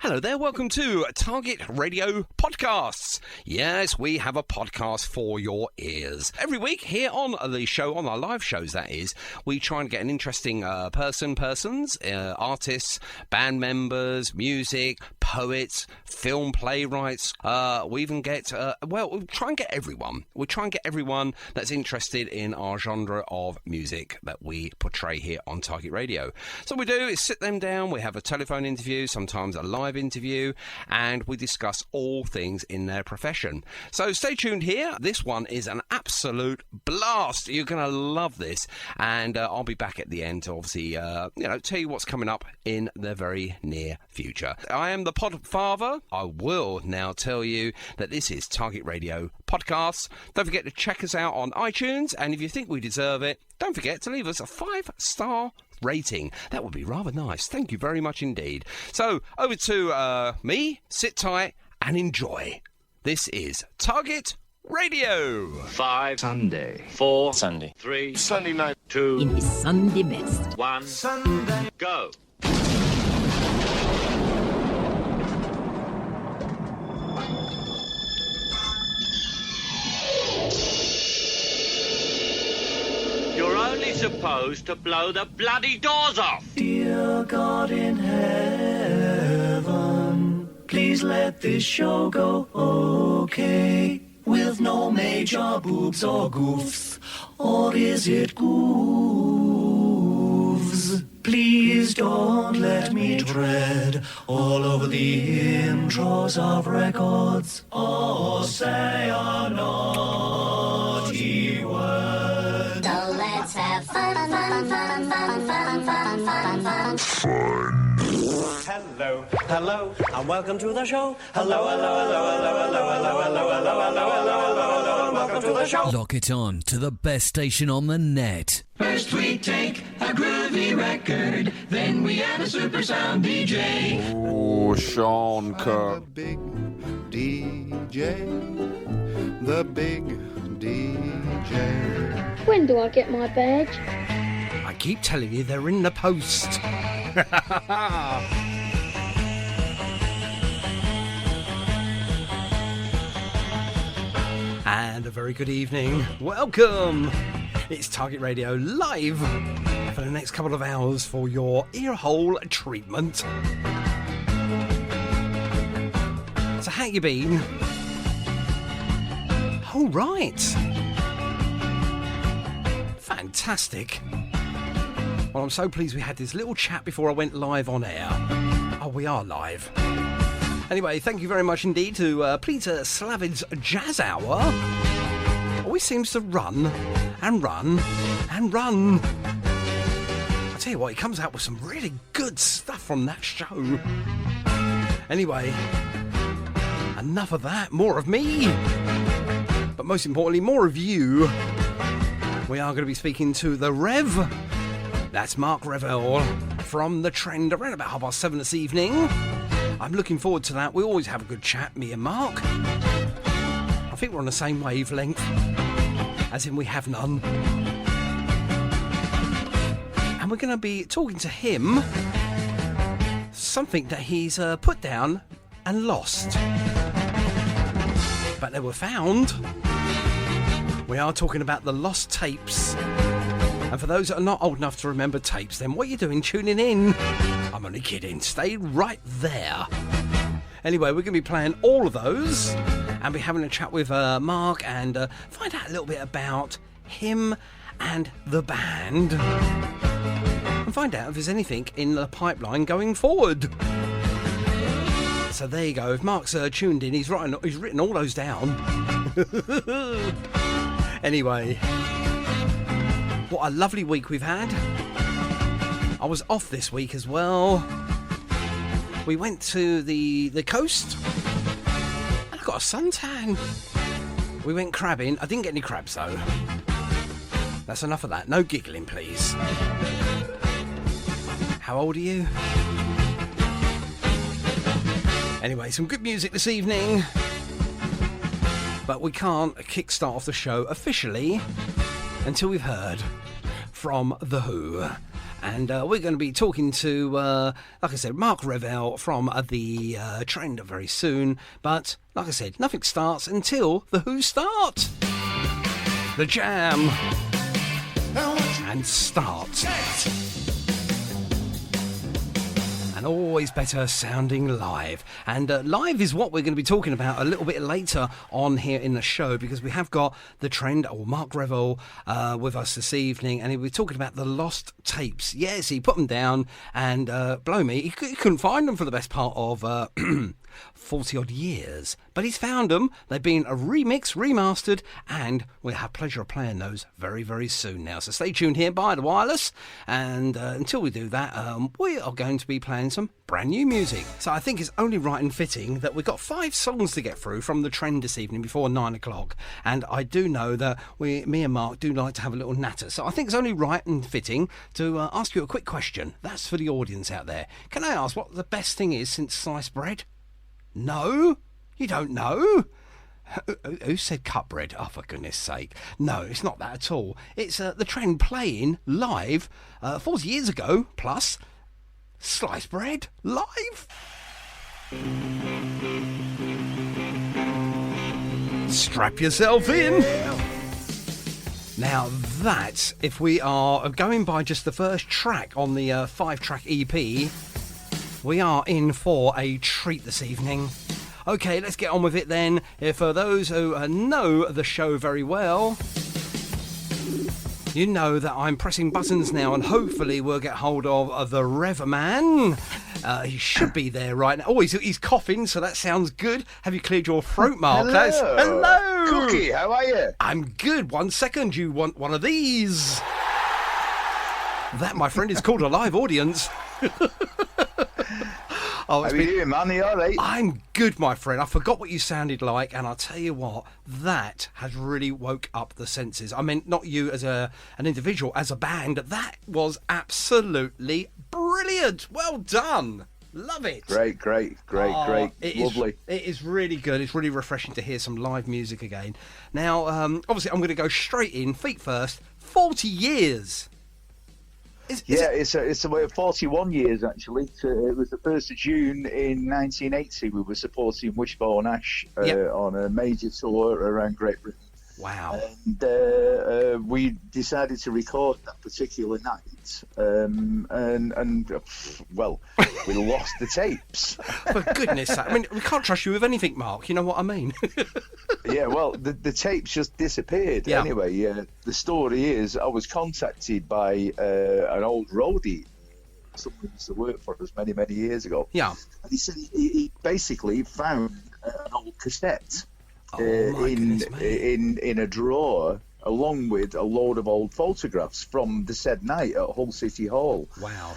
Hello there, welcome to Target Radio Podcasts. Yes, we have a podcast for your ears. Every week here on the show, on our live shows that is, we try and get an interesting persons, artists, band members, music, poets, film playwrights. We even get, we'll try and get everyone. We'll try and get everyone that's interested in our genre of music that we portray here on Target Radio. So what we do is sit them down, we have a telephone interview, sometimes a live interview, and we discuss all things in their profession. So stay tuned here. This one is an absolute blast. You're going to love this, and I'll be back at the end to obviously tell you what's coming up in the very near future. I am the Pod Father. I will now tell you that this is Target Radio Podcasts. Don't forget to check us out on iTunes, and if you think we deserve it, don't forget to leave us a 5-star rating. That would be rather nice. Thank you very much indeed. So over to me. Sit tight and enjoy. This is Target Radio. 5 Sunday, 4 Sunday, 3 Sunday night, 2 in his Sunday best. 1 Sunday, go. You're only supposed to blow the bloody doors off. Dear God in heaven, please let this show go okay, with no major boobs or goofs, or is it goofs? Please don't let me tread all over the intros of records, or say a naughty word. So let's have fun. Hello, hello, and welcome to the show. Hello, hello, hello, hello, hello, hello, hello, hello, hello, hello, hello, and welcome to the show. Lock it on to the best station on the net. First we take a groovy record, then we add a super sound DJ. oh, Sean The Kerr. big DJ, the big DJ. When do I get my badge? I keep telling you they're in the post. And a very good evening. Welcome. It's Target Radio live for the next couple of hours for your earhole treatment. So how you been? All right. Fantastic. Well, I'm so pleased we had this little chat before I went live on air. Oh, we are live. Anyway, thank you very much indeed to Peter Slavid's Jazz Hour. Always seems to run and run and run. I tell you what, he comes out with some really good stuff from that show. Anyway, enough of that, more of me. But most importantly, more of you. We are going to be speaking to the Rev. That's Mark Revell from The Trend around about 7:30 this evening. I'm looking forward to that. We always have a good chat, me and Mark. I think we're on the same wavelength, as in we have none. And we're going to be talking to him something that he's put down and lost. But they were found. We are talking about the lost tapes. And for those that are not old enough to remember tapes, then what are you doing tuning in? I'm only kidding. Stay right there. Anyway, we're going to be playing all of those and be having a chat with Mark and find out a little bit about him and the band. And find out if there's anything in the pipeline going forward. So there you go. If Mark's tuned in, he's written all those down. Anyway, what a lovely week we've had. I was off this week as well. We went to the coast and I got a suntan. We went crabbing. I didn't get any crabs though. That's enough of that. No giggling, please. How old are you? Anyway, some good music this evening. But we can't kickstart off the show officially until we've heard from The Who. And we're going to be talking to, like I said, Mark Rev from the Trend very soon. But, like I said, nothing starts until the Who start. The Jam. And start. And always better sounding live. And live is what we're going to be talking about a little bit later on here in the show, because we have got the Trend, or Mark Rev with us this evening, and we're talking about the lost tapes. Yes, he put them down, and blow me, he couldn't find them for the best part of 40 odd years, but he's found them. They've been a remix, remastered, and we'll have pleasure of playing those very, very soon now. So stay tuned here by the wireless, and until we do that, we are going to be playing some brand new music. So I think it's only right and fitting that we've got 5 songs to get through from the Trend this evening before 9 o'clock, and I do know that me and Mark do like to have a little natter, so I think it's only right and fitting to ask you a quick question. That's for the audience out there. Can I ask what the best thing is since sliced bread? No? You don't know? Who said cut bread? Oh, for goodness sake. No, it's not that at all. It's the Trend playing live 40 years ago, plus sliced bread live. Strap yourself in. Now that, if we are going by just the first track on the 5-track EP, we are in for a treat this evening. Okay, let's get on with it then. For those who know the show very well, you know that I'm pressing buttons now, and hopefully we'll get hold of the Rev Man. He should be there right now. Oh, he's coughing, so that sounds good. Have you cleared your throat, Mark? Hello. Hello. Cookie, how are you? I'm good. 1 second. You want one of these? That, my friend, is called a live audience. How are you doing, man? Are you all right? I'm good, my friend. I forgot what you sounded like, and I'll tell you what, that has really woke up the senses. I mean, not you as an individual, as a band. That was absolutely brilliant. Well done. Love it. Great. Lovely. It is really good. It's really refreshing to hear some live music again. Now, obviously, I'm going to go straight in, feet first. 40 years. It's 41 years actually. It was the 1st of June in 1980. We were supporting Wishbone Ash on a major tour around Great Britain. Wow. And we decided to record that particular night, well, we lost the tapes. For goodness sake. I mean, we can't trust you with anything, Mark. You know what I mean? Yeah, well, the tapes just disappeared. Yeah. Anyway, the story is I was contacted by an old roadie, someone who used to work for us many, many years ago. Yeah. And he said he basically found an old cassette in a drawer, along with a load of old photographs from the said night at Hull City Hall. Wow.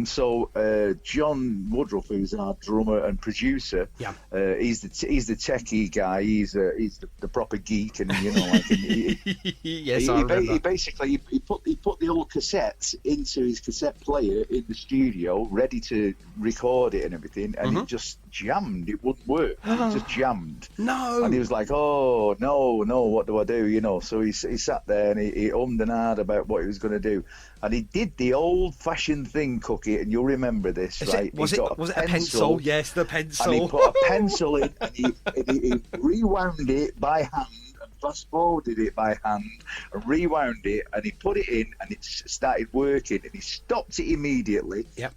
So John Woodruff, who's our drummer and producer, he's the techie guy. He's the proper geek, and you know, like yes, I remember. He basically put the old cassettes into his cassette player in the studio, ready to record it and everything, and it just jammed. It wouldn't work. It just jammed. No. And he was like, "Oh no, what do I do?" You know. So he sat there and he ummed and ahed about what he was going to do, and he did the old-fashioned thing, Cookie, and you'll remember this, right? Was it a pencil? Yes, the pencil. And he put a pencil in, and he rewound it by hand, and fast-forwarded it by hand, and rewound it, and he put it in, and it started working, and he stopped it immediately. Yep.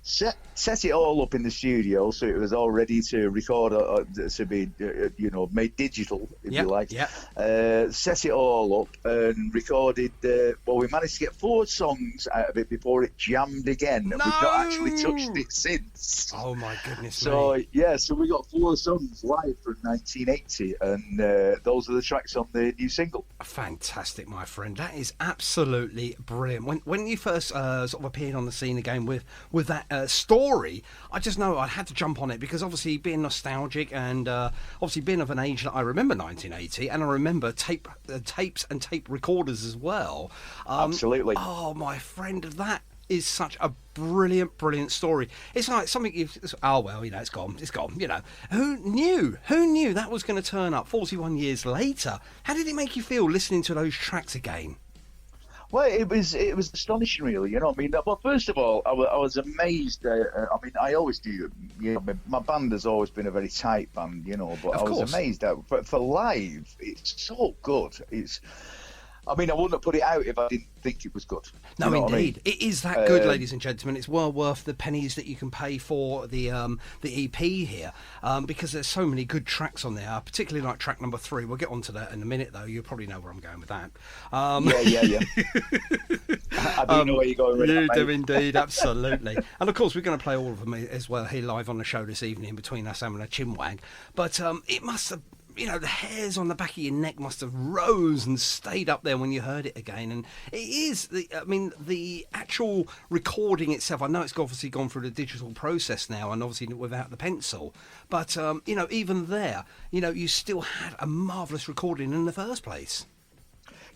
Set it all up in the studio, so it was all ready to record, to be, made digital, if you like. Yep. Set it all up and recorded. We managed to get 4 songs out of it before it jammed again. No! And we've not actually touched it since. Oh my goodness. So so we got 4 songs live from 1980, and those are the tracks on the new single. Fantastic, my friend. That is absolutely brilliant. When you first sort of appeared on the scene again with that story, I just know I had to jump on it, because obviously being nostalgic, and obviously being of an age that I remember 1980, and I remember tapes and tape recorders as well. Absolutely. Oh, my friend, that is such a brilliant story. It's like something it's gone, you know. Who knew that was going to turn up 41 years later? How did it make you feel listening to those tracks again? Well, it was astonishing, really. You know, I mean, well, first of all, I was amazed. I mean, I always do. You know, my band has always been a very tight band, you know. But I was amazed that for live, it's so good. I mean, I wouldn't have put it out if I didn't think it was good. No, you know indeed. I mean? It is that good, ladies and gentlemen. It's well worth the pennies that you can pay for the EP here, because there's so many good tracks on there, particularly like track number 3. We'll get onto that in a minute, though. You'll probably know where I'm going with that. Yeah. I do know where you're going with that, You mate. do indeed, absolutely. And, of course, we're going to play all of them as well here live on the show this evening between us having a chinwag. But it must have... You know, the hairs on the back of your neck must have rose and stayed up there when you heard it again. And it is, the actual recording itself, I know it's obviously gone through the digital process now and obviously without the pencil. But, you know, even there, you know, you still had a marvellous recording in the first place.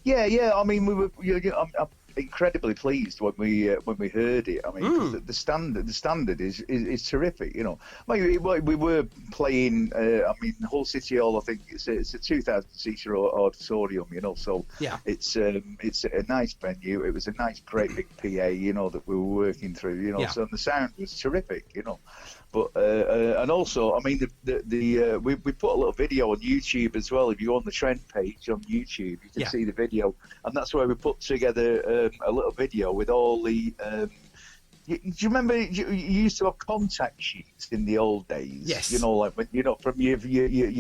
Yeah. I mean, we were. I'm incredibly pleased when we heard it. I mean, 'cause the standard is terrific. You know, we were playing. I mean, Hull City Hall. I think it's a 2,000-seater auditorium. You know, so yeah, it's a nice venue. It was a nice, great big PA. You know, that we were working through. You know, so the sound was terrific. You know. But and also, I mean, we put a little video on YouTube as well. If you go on the trend page on YouTube, you can see the video, and that's where we put together a little video with all the. Do you remember you used to have contact sheets in the old days? Yes. You know, like when, you know, from your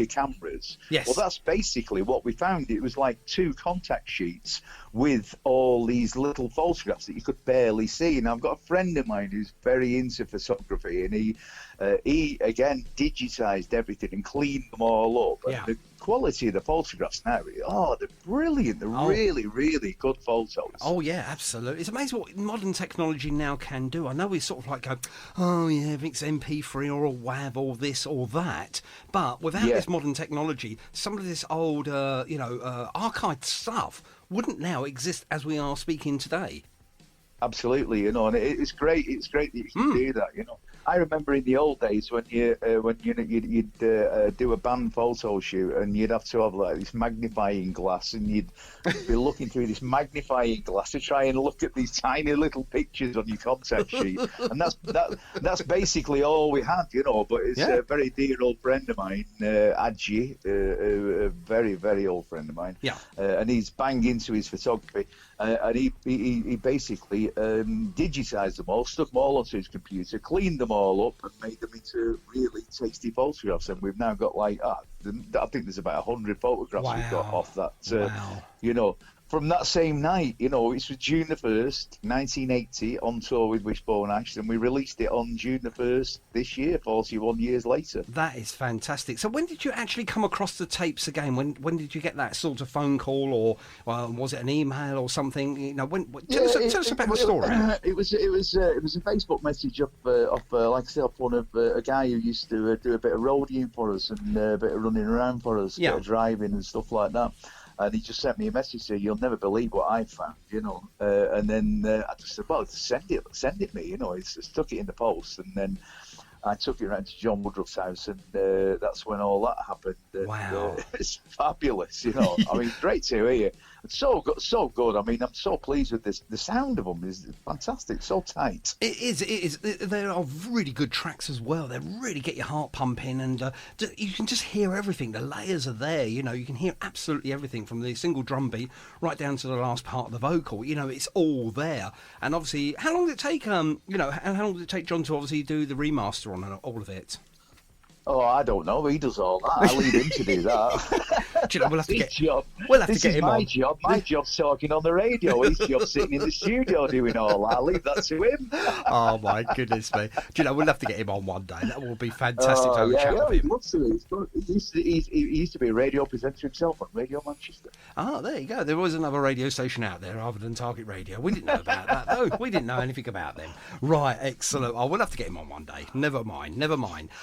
cameras. Yes. Well, that's basically what we found. It was like 2 contact sheets with all these little photographs that you could barely see. And I've got a friend of mine who's very into photography, and he again digitized everything and cleaned them all up. Yeah. And the quality of the photographs now, they're brilliant. They're really, really good photos. Oh yeah, absolutely. It's amazing what modern technology now can do. I know we sort of like go, oh yeah, everything's MP3 or a WAV or this or that, but without this modern technology, some of this old, archived stuff wouldn't now exist as we are speaking today. Absolutely, you know, and it's great. It's great that you can do that, you know. I remember in the old days when you'd do a band photo shoot, and you'd have to have like this magnifying glass, and you'd be looking through this magnifying glass to try and look at these tiny little pictures on your contact sheet, and that's basically all we had, you know. But it's a very dear old friend of mine, Adji, a very, very old friend of mine, and he's banged into his photography. And he basically digitized them all, stuck them all onto his computer, cleaned them all up, and made them into really tasty photographs. And we've now got like, I think there's about 100 photographs we've got off that. You know, from that same night, you know, it was June the 1st, 1980, on tour with Wishbone Ash, and we released it on June the 1st this year, 41 years later. That is fantastic. So when did you actually come across the tapes again? When did you get that sort of phone call, or was it an email or something? You know, tell us about the story. It was a Facebook message of like I said, off one of a guy who used to do a bit of roadieing for us and a bit of running around for us, a bit of driving and stuff like that. And he just sent me a message saying, "You'll never believe what I found," you know. And then I just said, "Well, send it me," you know. He stuck it in the post, and then I took it around to John Woodruff's house, and that's when all that happened. And, it's fabulous, you know. I mean, great to hear. It's so good. I mean, I'm so pleased with this. The sound of them is fantastic, so tight. It is. There are really good tracks as well. They really get your heart pumping, and you can just hear everything. The layers are there, you know. You can hear absolutely everything from the single drum beat right down to the last part of the vocal. You know, it's all there. And obviously, how long did it take? How long did it take John to obviously do the remaster on all of it? Oh, I don't know. He does all that. I leave him to do that. Do you know, we'll have to get him my on. job. My job's talking on the radio. His job's sitting in the studio doing all that. I leave that to him. Oh, my goodness me. Do you know, we'll have to get him on one day. That will be fantastic to have a chat with him. He used to be a radio presenter himself on Radio Manchester. Ah, there you go. There was another radio station out there other than Target Radio. We didn't know about that, though. We didn't know anything about them. Right, excellent. Oh, we'll have to get him on one day. Never mind.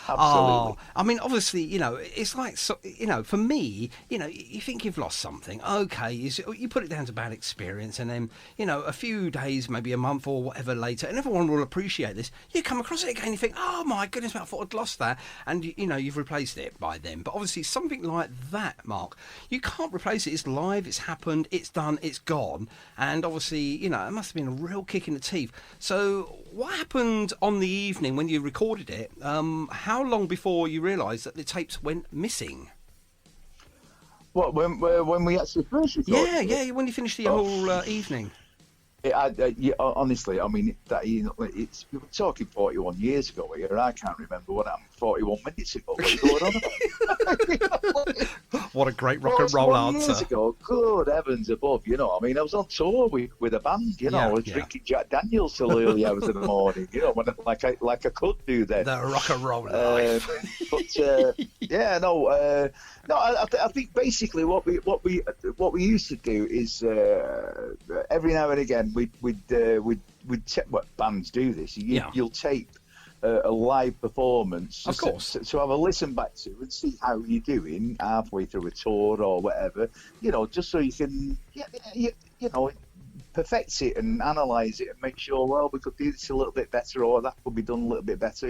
Absolutely. I mean, obviously, you know, it's like, you know, for me, you think you've lost something. Okay, you put it down to bad experience, and then, a few days, maybe a month or whatever later, and everyone will appreciate this. You come across it again, you think, oh my goodness, I thought I'd lost that, and you've replaced it by then. But obviously, something like that, Mark, you can't replace it. It's live, it's happened, it's done, it's gone, and obviously, it must have been a real kick in the teeth. So, what happened on the evening when you recorded it? How long before you realised that the tapes went missing? What, when we actually first recorded? Yeah, when you finished the whole evening. Honestly, I mean, it's we were talking 41 years ago here. I can't remember what happened 41 minutes ago. What are you going on about? What a great rock and roll answer. Years ago, good heavens above, I mean, I was on tour with a band, I was drinking Jack Daniels till early hours in the morning, when like I could do then. The rock and roll life. I think basically what we used to do is every now and again we'd check what bands do this. You'll tape a live performance, of course, to have a listen back to and see how you're doing halfway through a tour or whatever. Just so you can perfect it and analyse it and make sure, well, we could do this a little bit better, or that could be done a little bit better.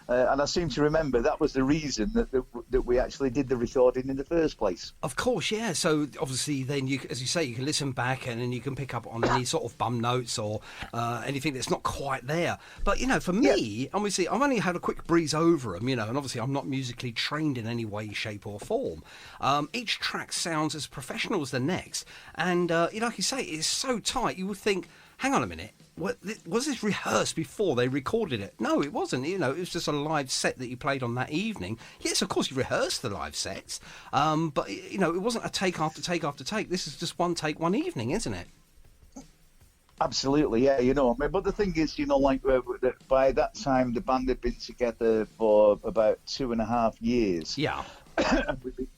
And I seem to remember that was the reason that we actually did the recording in the first place. Of course, yeah. So obviously then, as you say, you can listen back and then you can pick up on any sort of bum notes or anything that's not quite there. But, for me, obviously, I've only had a quick breeze over them, and obviously I'm not musically trained in any way, shape or form. Each track sounds as professional as the next. And, like you say, it's so tight, you would think, hang on a minute. Was this rehearsed before they recorded it? No, it wasn't. It was just a live set that you played on that evening. Yes, of course, you rehearsed the live sets, but it wasn't a take after take after take. This is just one take, one evening, isn't it? Absolutely, yeah. But the thing is, by that time the band had been together for about 2.5 years. Yeah. We've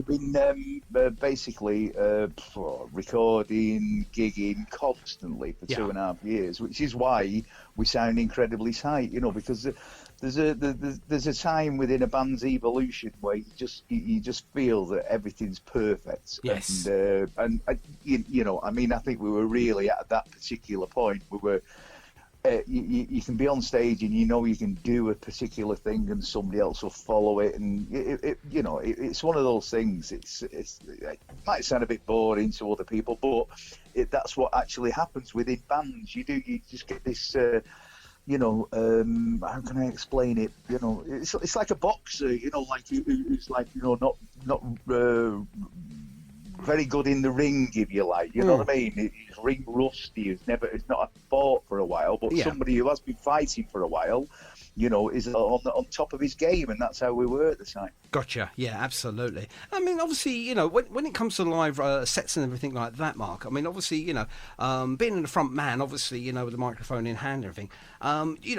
been basically recording, gigging constantly for 2.5 years, which is why we sound incredibly tight, because there's a time within a band's evolution where you just feel that everything's perfect. Yes. And I think we were really at that particular point. We were. You can be on stage and you can do a particular thing and somebody else will follow it, and it's one of those things. It might sound a bit boring to other people, but that's what actually happens within bands. You just get this. How can I explain it? It's like a boxer. Who's like not. Very good in the ring, if you like. You know what I mean? He's ring rusty. He's not fought for a while, but somebody who has been fighting for a while, is on top of his game, and that's how we were at the time. Gotcha. Yeah, absolutely. I mean, obviously, when it comes to live sets and everything like that, Mark, I mean, obviously, being in the front man, obviously, with the microphone in hand and everything,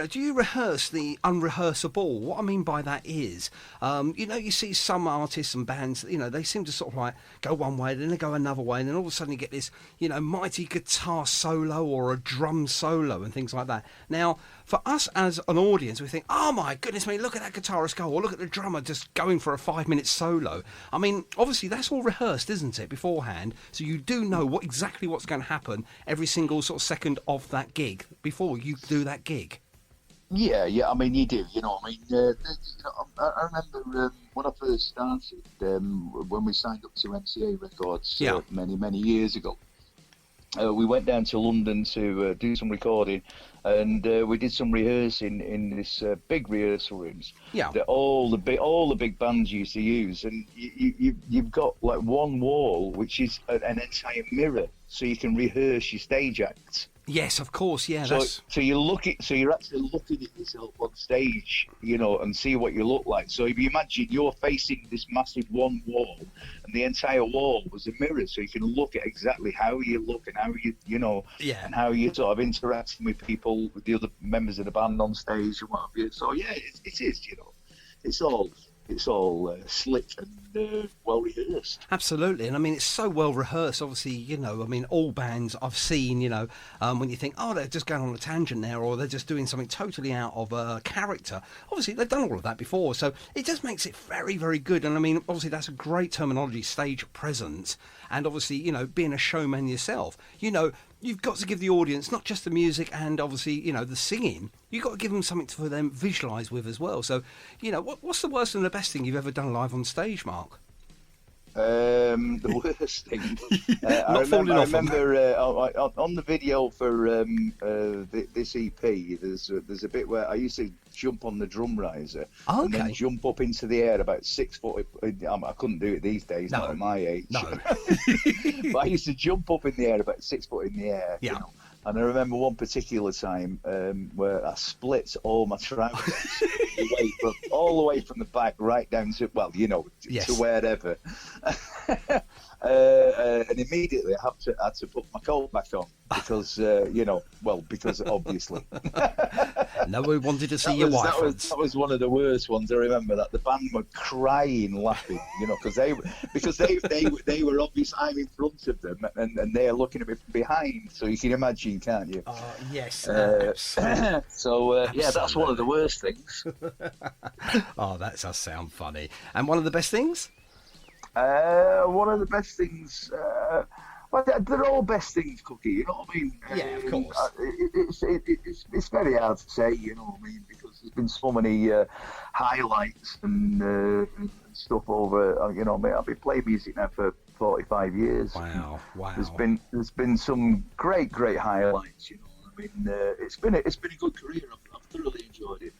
do you rehearse the unrehearsable? What I mean by that is, you see some artists and bands, they seem to sort of like go one way, then they go another way, and then all of a sudden you get this, mighty guitar solo or a drum solo and things like that. Now, for us as an audience, we think, oh my goodness me, look at that guitarist go, or look at the drummer just going for a 5-minute solo. I mean, obviously that's all rehearsed, isn't it, beforehand? So you do know exactly what's going to happen every single sort of second of that gig before you do that gig. Yeah. I mean, you do. I remember when I first started, when we signed up to MCA Records many years ago. We went down to London to do some recording, and we did some rehearsing in this big rehearsal rooms that all the big bands used to use, and you've got like one wall which is an entire mirror, so you can rehearse your stage acts. Yes, of course, yeah. So you're actually looking at yourself on stage, and see what you look like. So if you imagine you're facing this massive one wall, and the entire wall was a mirror, so you can look at exactly how you look and how and how you're sort of interacting with people, with the other members of the band on stage and what have you. So yeah, it is, it's all it's all slick and well rehearsed. Absolutely, and I mean it's so well rehearsed. Obviously, you know, I mean all bands I've seen, you know, when you think, oh, they're just going on a tangent there, or they're just doing something totally out of character. Obviously, they've done all of that before, so it just makes it very, very good. And I mean, obviously, that's a great terminology, stage presence, and obviously, you know, being a showman yourself, you know, you've got to give the audience not just the music and obviously, you know, the singing. You've got to give them something for them visualise with as well. So, you know, what's the worst and the best thing you've ever done live on stage, Mark? The worst thing. Not falling off. I remember on the video for this EP, there's a bit where I used to jump on the drum riser and then jump up into the air about 6 foot. I couldn't do it these days, not at my age. No. But I used to jump up in the air about 6 foot in the air. Yeah. You know? And I remember one particular time where I split all my trousers all the way from the back right down to, well, you know, to wherever. And immediately I had to put my coat back on because, you know, well, because obviously. No one wanted to see your wife. That was one of the worst ones. I remember that the band were crying, laughing, you know, because they were obviously, I'm in front of them and they're looking at me from behind. So you can imagine, can't you? Yes. So yeah, that's one of the worst things. Oh, that does sound funny. And one of the best things? One of the best things. Well, they're all best things, Cookie. You know what I mean? Yeah, of course. It's very hard to say. You know what I mean? Because there's been so many highlights and stuff over. You know, I've been playing music now for 45 years. Wow. There's been some great highlights. You know, I mean, it's been a good career. I've thoroughly enjoyed it.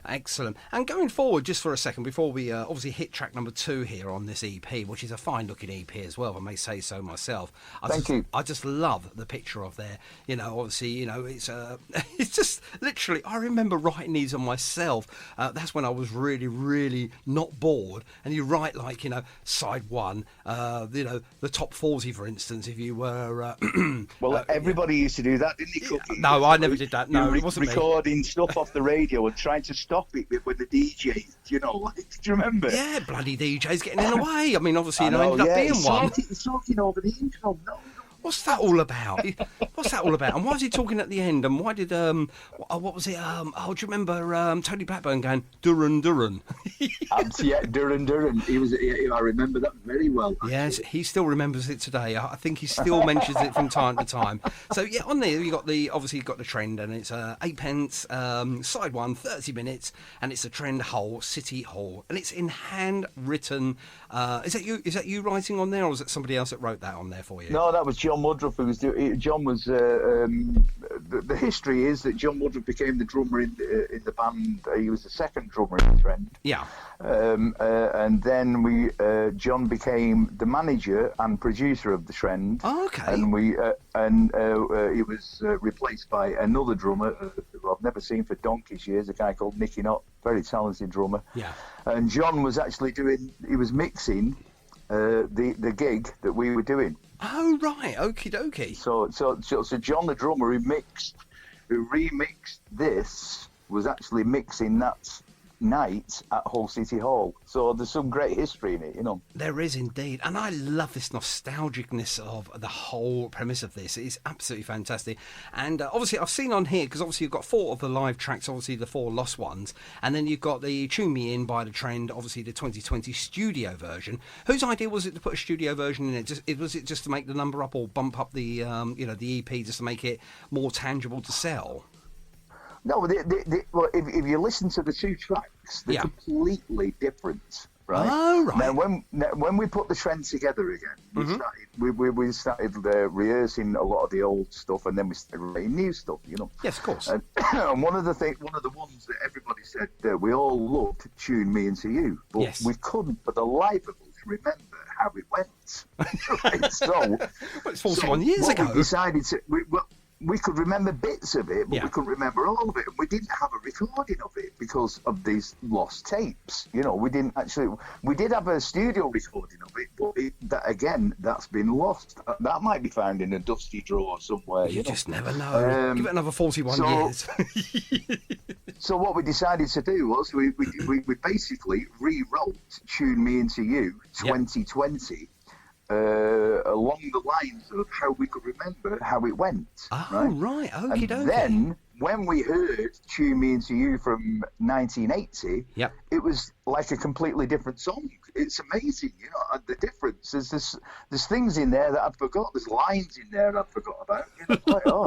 Excellent. And going forward, just for a second, before we obviously hit track number 2 here on this EP, which is a fine-looking EP as well, if I may say so myself. Thank you. I just love the picture of there. You know, obviously, you know, it's it's just literally. I remember writing these on myself. That's when I was really, really not bored. And you write like, you know, side 1, you know, the top 40, for instance, if you were. Well, everybody used to do that, didn't they, Cookie? No, I never did that. No, it wasn't recording stuff off the radio and trying to stop it when the DJ, you know, like, do you remember? Yeah, bloody DJ's getting in the way. I mean, obviously, you know, ended up being one. He's talking over the intro. No. What's that all about? And why is he talking at the end? And why did what was it? Do you remember Tony Blackburn going Duran? Yeah, Duran. I remember that very well. Actually. Yes, he still remembers it today. I think he still mentions it from time to time. So yeah, on there you got the trend, and it's 8 pence, side 1, 30 minutes, and it's a Trend Hole, City Hall, and it's in handwritten. Is that you writing on there, or was it somebody else that wrote that on there for you? No, that was John Woodruff who was doing. John was. The history is that John Woodruff became the drummer in the band. He was the second drummer in the Trend. Yeah. And then John became the manager and producer of the Trend. Oh, okay. And he was replaced by another drummer who I've never seen for donkey's years, a guy called Nicky Knott, very talented drummer. Yeah. And John was actually mixing the gig that we were doing. Oh right, okie dokie. So John the drummer who remixed this was actually mixing that night at Hull City Hall. So there's some great history in it, you know. There is indeed, and I love this nostalgicness of the whole premise of this. It's absolutely fantastic. And obviously I've seen on here, because obviously you've got 4 of the live tracks, obviously the 4 lost ones, and then you've got the Tune Me In by the Trend, obviously the 2020 studio version. Whose idea was it to put a studio version in it? Was it just to make the number up or bump up the the EP just to make it more tangible to sell? No, well, if you listen to the 2 tracks, they're completely different, right? Oh, right. Now, when we put the Trend together again, we started rehearsing a lot of the old stuff, and then we started writing new stuff, you know. Yes, of course. And one of the ones that everybody said we all loved, Tune Me Into You, but we couldn't, for the life of us, remember how it went. Right? So, it's 41 years ago. We decided we could remember bits of it, but we couldn't remember all of it. And we didn't have a recording of it because of these lost tapes. You know, we did have a studio recording of it, but that's been lost. That might be found in a dusty drawer somewhere. You just never know. Give it another 41 years. So what we decided to do was we basically rewrote "Tune Me Into You" 2020 along the lines of how we could remember how it went. Oh, right. And Okie dokie. then when we heard "Tune Me Into You" from 1980, Yep. it was like a completely different song. It's amazing, the difference. There's things in there that I'd forgot. There's lines in there I'd forgot about.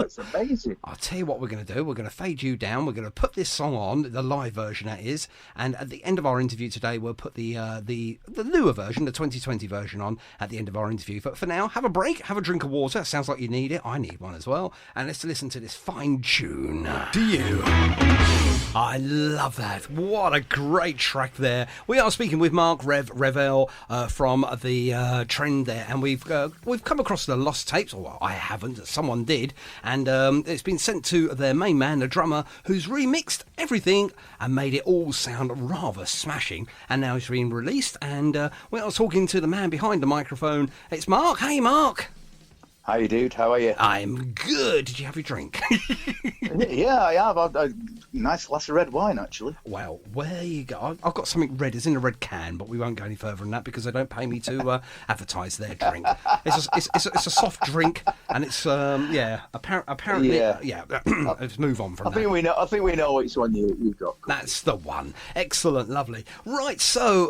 It's amazing. I'll tell you what we're going to do. We're going to fade you down. We're going to put this song on, the live version that is, and at the end of our interview today, we'll put the newer version, the 2020 version on at the end of our interview. But for now, have a break, have a drink of water. Sounds like you need it. I need one as well. And let's listen to this fine tune. Do you? I love that. What a great track there. We are speaking with Mark Rev Revell from the Trend there, and we've come across the lost tapes. Well, I haven't. Someone did, and it's been sent to their main man, the drummer, who's remixed everything and made it all sound rather smashing. And now it's been released, and we are talking to the man behind the microphone. It's Mark. Hey, Mark. Hi, dude. How are you? I'm good. Did you have your drink? Yeah, I have. A nice glass of red wine, actually. Well, where you go? I've got something red. It's in a red can, but we won't go any further than that because they don't pay me to advertise their drink. It's a soft drink, and it's apparently let's move on from that. I think we know which one you've got. That's the one. Excellent, lovely. Right, so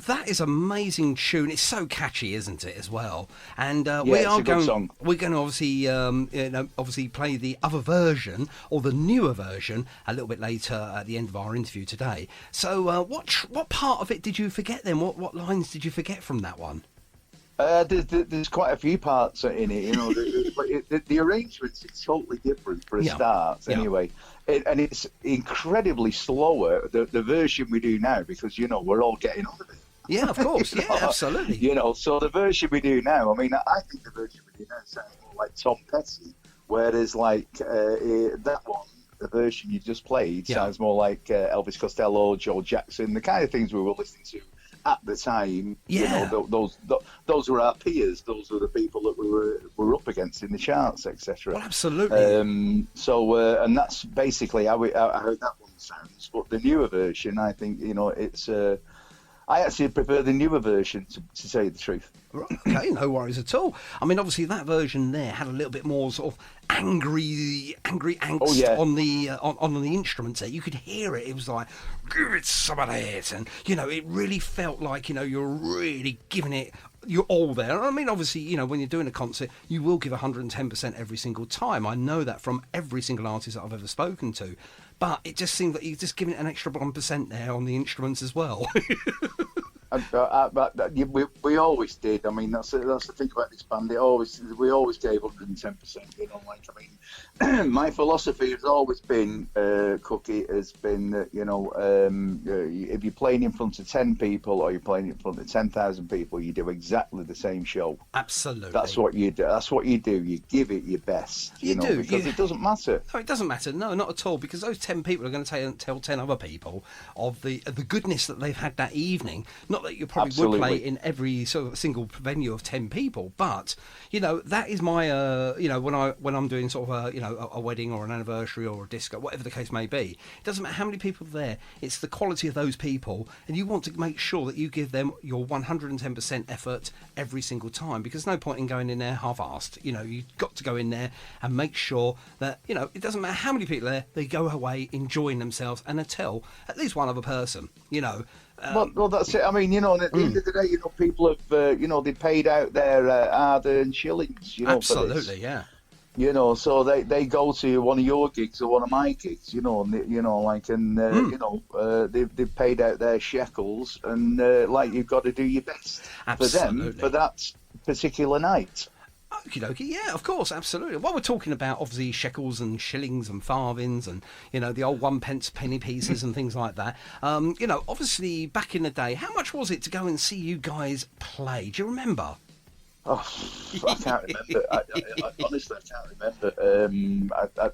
that is amazing tune. It's so catchy, isn't it, as well? And it's a good song. We're going to obviously play the other version or the newer version a little bit later at the end of our interview today. So what part of it did you forget then? What lines did you forget from that one? There's quite a few parts in it. The arrangements is totally different for a start. Anyway, and it's incredibly slower the version we do now because we're all getting on with it. Yeah, of course. Yeah, absolutely. So the version we do now, I think the version we do now sounds more like Tom Petty, whereas like that one, the version you just played, sounds more like Elvis Costello, Joe Jackson, the kind of things we were listening to at the time. Yeah. Those were our peers. Those were the people that we were up against in the charts, etc. Well, absolutely. And that's basically how that one sounds. But the newer version, I think, it's. I actually prefer the newer version, to tell you the truth. Right, okay, no worries at all. Obviously that version there had a little bit more sort of angry angst on the instruments there. You could hear it. It was like, give it some of that, and it really felt like you're really giving it your all there. Obviously, when you're doing a concert, you will give 110% every single time. I know that from every single artist that I've ever spoken to. But it just seemed that you're just giving it an extra 1% there on the instruments as well. We always did. That's the thing about this band. We always gave 110%. My philosophy has always been, Cookie, has been that if you're playing in front of 10 people or you're playing in front of 10,000 people, you do exactly the same show. Absolutely. That's what you do. That's what you do. You give it your best. You do because it doesn't matter. No, it doesn't matter. No, not at all. Because those 10 people are going to tell 10 other people of the goodness that they've had that evening. Not that you probably would play in every sort of single venue of 10 people, but that is my when I'm doing sort of a wedding or an anniversary or a disco, whatever the case may be. It doesn't matter how many people are there. It's the quality of those people, and you want to make sure that you give them your 110% effort every single time, because there's no point in going in there half-assed. You've got to go in there and make sure that it doesn't matter how many people are there. They go away enjoying themselves, and they tell at least one other person. Well, that's it. At the end of the day, people have, they paid out their hard-earned shillings, absolutely, for this. yeah. So they go to one of your gigs or one of my gigs, they've paid out their shekels, and you've got to do your best for them for that particular night. Okie dokie, yeah, of course, absolutely. While we're talking about obviously shekels and shillings and farthings and the old 1p penny pieces and things like that, obviously back in the day, how much was it to go and see you guys play? Do you remember? Oh, I can't remember. I honestly, I can't remember.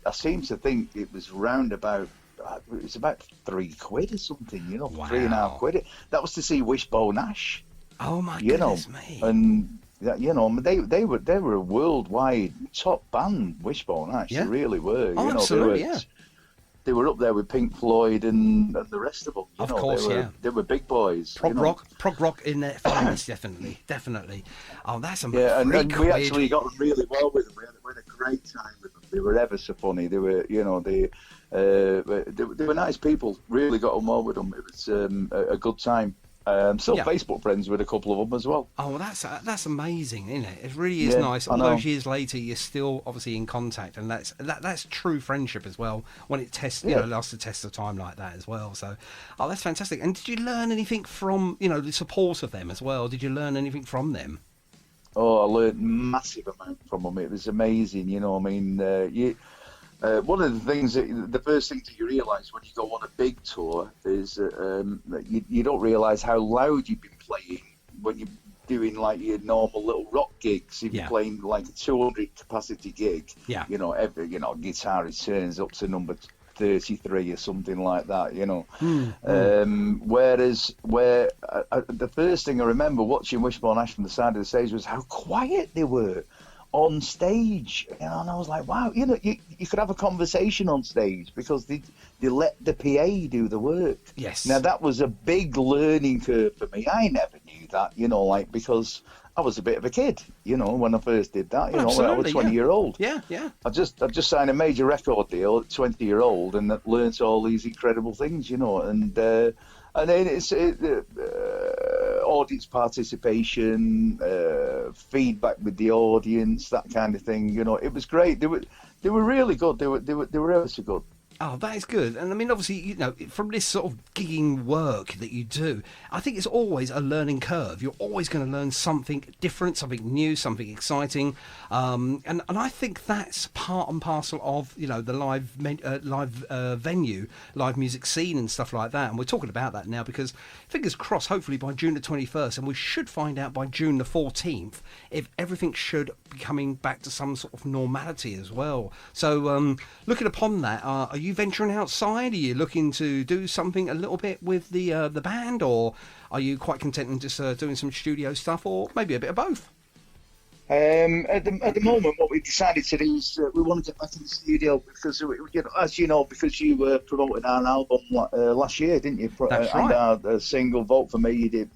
I seem to think it was round about. It was about £3 or something. Wow. £3.50. That was to see Wishbone Ash. Oh my goodness me! And they were a worldwide top band, Wishbone Ash. Yeah. They really were. Oh, absolutely, yeah. they were up there with Pink Floyd and the rest of them. Of course, they were big boys. Prog rock in their finest, definitely. Oh, that's amazing. Yeah, and we actually got on really well with them. We had a great time with them. They were ever so funny. They were, they were nice people. Really got on well with them. It was a good time. Still Facebook friends with a couple of them as well. Oh, well, that's amazing, isn't it? It really is nice. All those years later, you're still obviously in contact, and that's true friendship as well. When it lasts the test of time like that as well. So, that's fantastic. And did you learn anything from the support of them as well? Did you learn anything from them? Oh, I learned massive amount from them. It was amazing. One of the things, the first thing that you realise when you go on a big tour is you don't realise how loud you've been playing when you're doing like your normal little rock gigs. If you're playing like a 200 capacity gig, every guitarist turns up to number 33 or something like that, whereas the first thing I remember watching Wishbone Ash from the side of the stage was how quiet they were on stage, and I was like, wow, you could have a conversation on stage because they let the PA do the work. Yes. Now that was a big learning curve for me. I never knew that, because I was a bit of a kid, when I first did that. When I was 20-year-old. Yeah. I just signed a major record deal at 20-year-old and learnt all these incredible things, and then it's audience participation, feedback with the audience, that kind of thing. It was great. They were really good. They were ever so good. Oh, that is good. And I mean, obviously, from this sort of gigging work that you do, I think it's always a learning curve. You're always going to learn something different, something new, something exciting. And I think that's part and parcel of, the live venue, live music scene and stuff like that. And we're talking about that now because, fingers crossed, hopefully by June the 21st, and we should find out by June the 14th if everything should be coming back to some sort of normality as well. So looking upon that, are you venturing outside? Are you looking to do something a little bit with the band, or are you quite content in just doing some studio stuff, or maybe a bit of both? At the moment, what we decided to do is we want to get back in the studio because, as you know, because you were promoting our album last year, didn't you? That's and right. our single Vote for Me, you did.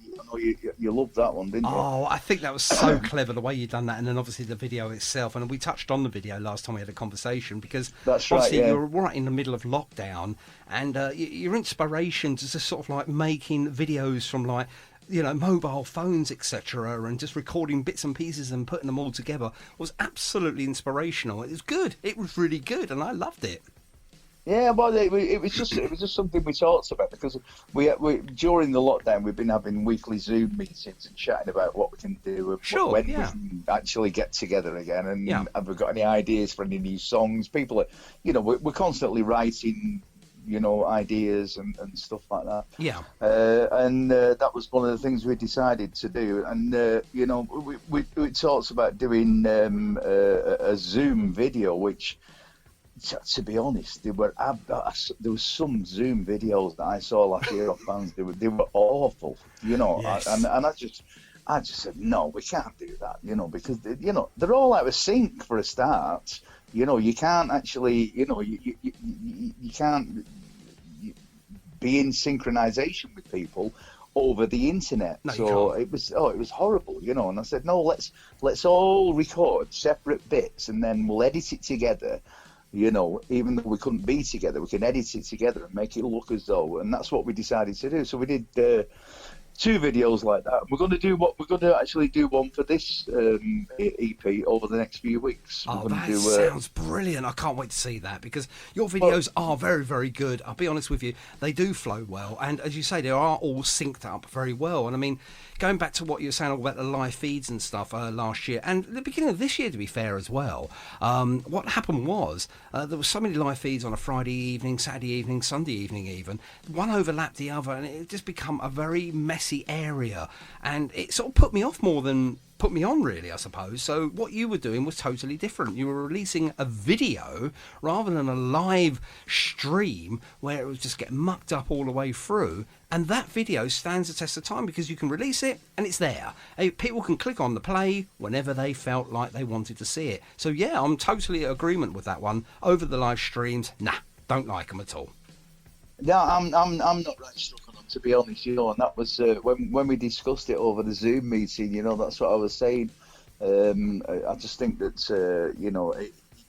You loved that one, didn't you? Oh, I think that was so clever the way you done that, and then obviously the video itself. And we touched on the video last time we had a conversation because that's obviously right, you're right in the middle of lockdown, and your inspiration to just sort of like making videos from like mobile phones, etc., and just recording bits and pieces and putting them all together was absolutely inspirational. It was good. It was really good, and I loved it. Yeah, well, it was just something we talked about because we during the lockdown we've been having weekly Zoom meetings and chatting about what we can do and when we can actually get together again, and have we got any ideas for any new songs? People are, we're constantly writing, ideas and stuff like that. Yeah. And that was one of the things we decided to do. And, we talked about doing a Zoom video, which, to be honest, there was some Zoom videos that I saw last year of fans. They were awful, Yes. and I just said, no, we can't do that, because, they're all out of sync for a start. You can't actually, you can't be in synchronization with people over the internet. No, so it was horrible, and I said, no, let's all record separate bits and then we'll edit it together. Even though we couldn't be together, we can edit it together and make it look as though, and that's what we decided to do. So we did 2 videos like that. We're going to actually do one for this EP over the next few weeks. Oh, that sounds brilliant. I can't wait to see that because your videos are very, very good. I'll be honest with you. They do flow well. And as you say, they are all synced up very well. And I mean, going back to what you were saying about the live feeds and stuff last year and the beginning of this year, to be fair as well, what happened was there were so many live feeds on a Friday evening, Saturday evening, Sunday evening even. One overlapped the other and it just become a very messy area, and it sort of put me off more than put me on, really, I suppose. So what you were doing was totally different. You were releasing a video rather than a live stream where it was just getting mucked up all the way through, and that video stands the test of time because you can release it and it's there. People can click on the play whenever they felt like they wanted to see it. So yeah, I'm totally in agreement with that one. Over the live streams, nah, Don't like them at all. No, I'm not right stuck on them, to be honest. And that was when we discussed it over the Zoom meeting. That's what I was saying. I just think that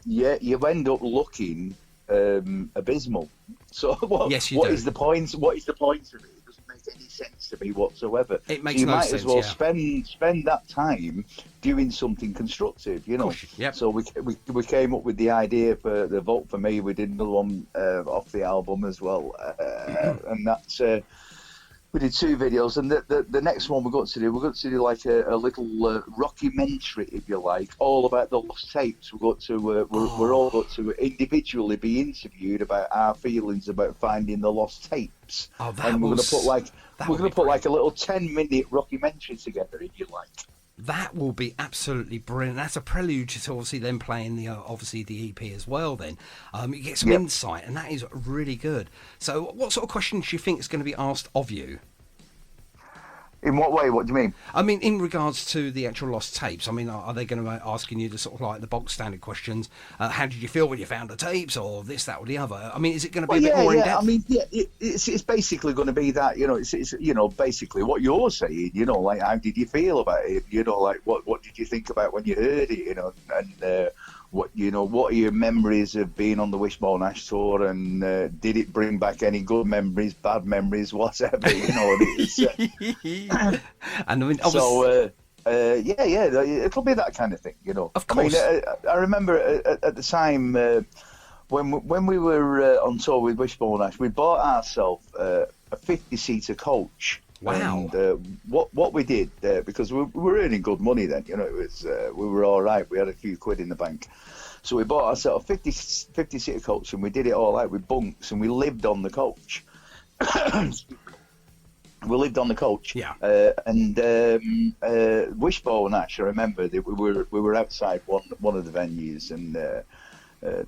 you end up looking abysmal. So what is the point? What is the point of it? It doesn't make any sense to me whatsoever. It makes you no might sense, as well yeah. spend that time doing something constructive. Yep. So we came up with the idea for the Vote for Me. We did another one off the album as well, and that's. We did 2 videos, and the next one we're going to do like a little rockumentary, if you like, all about the lost tapes. We're all going to individually be interviewed about our feelings about finding the lost tapes. Oh, and we're going to put like a little 10-minute rockumentary together, if you like. That will be absolutely brilliant. That's a prelude to obviously them playing the EP as well. Then you get some insight, and that is really good. So, what sort of questions do you think is going to be asked of you? In what way? What do you mean? I mean, in regards to the actual lost tapes. I mean, are they going to be asking you the sort of like the bog standard questions? How did you feel when you found the tapes, or this, that, or the other? I mean, is it going to be a bit more in depth? I mean, it's basically going to be that. It's basically what you're saying. Like how did you feel about it? Like what did you think about when you heard it? And what are your memories of being on the Wishbone Ash tour, and did it bring back any good memories, bad memories, whatever? And I mean, so it'll be that kind of thing. Of course. I mean, I remember at the time when we were on tour with Wishbone Ash, we bought ourselves a 50-seater coach. Wow. And what we did, because we were earning good money then, it was we were all right. We had a few quid in the bank. So we bought ourselves a 50-seater coach, and we did it all out with bunks, and we lived on the coach. We lived on the coach. Yeah. And Wishbone Ash, I remember that we were outside one of the venues, and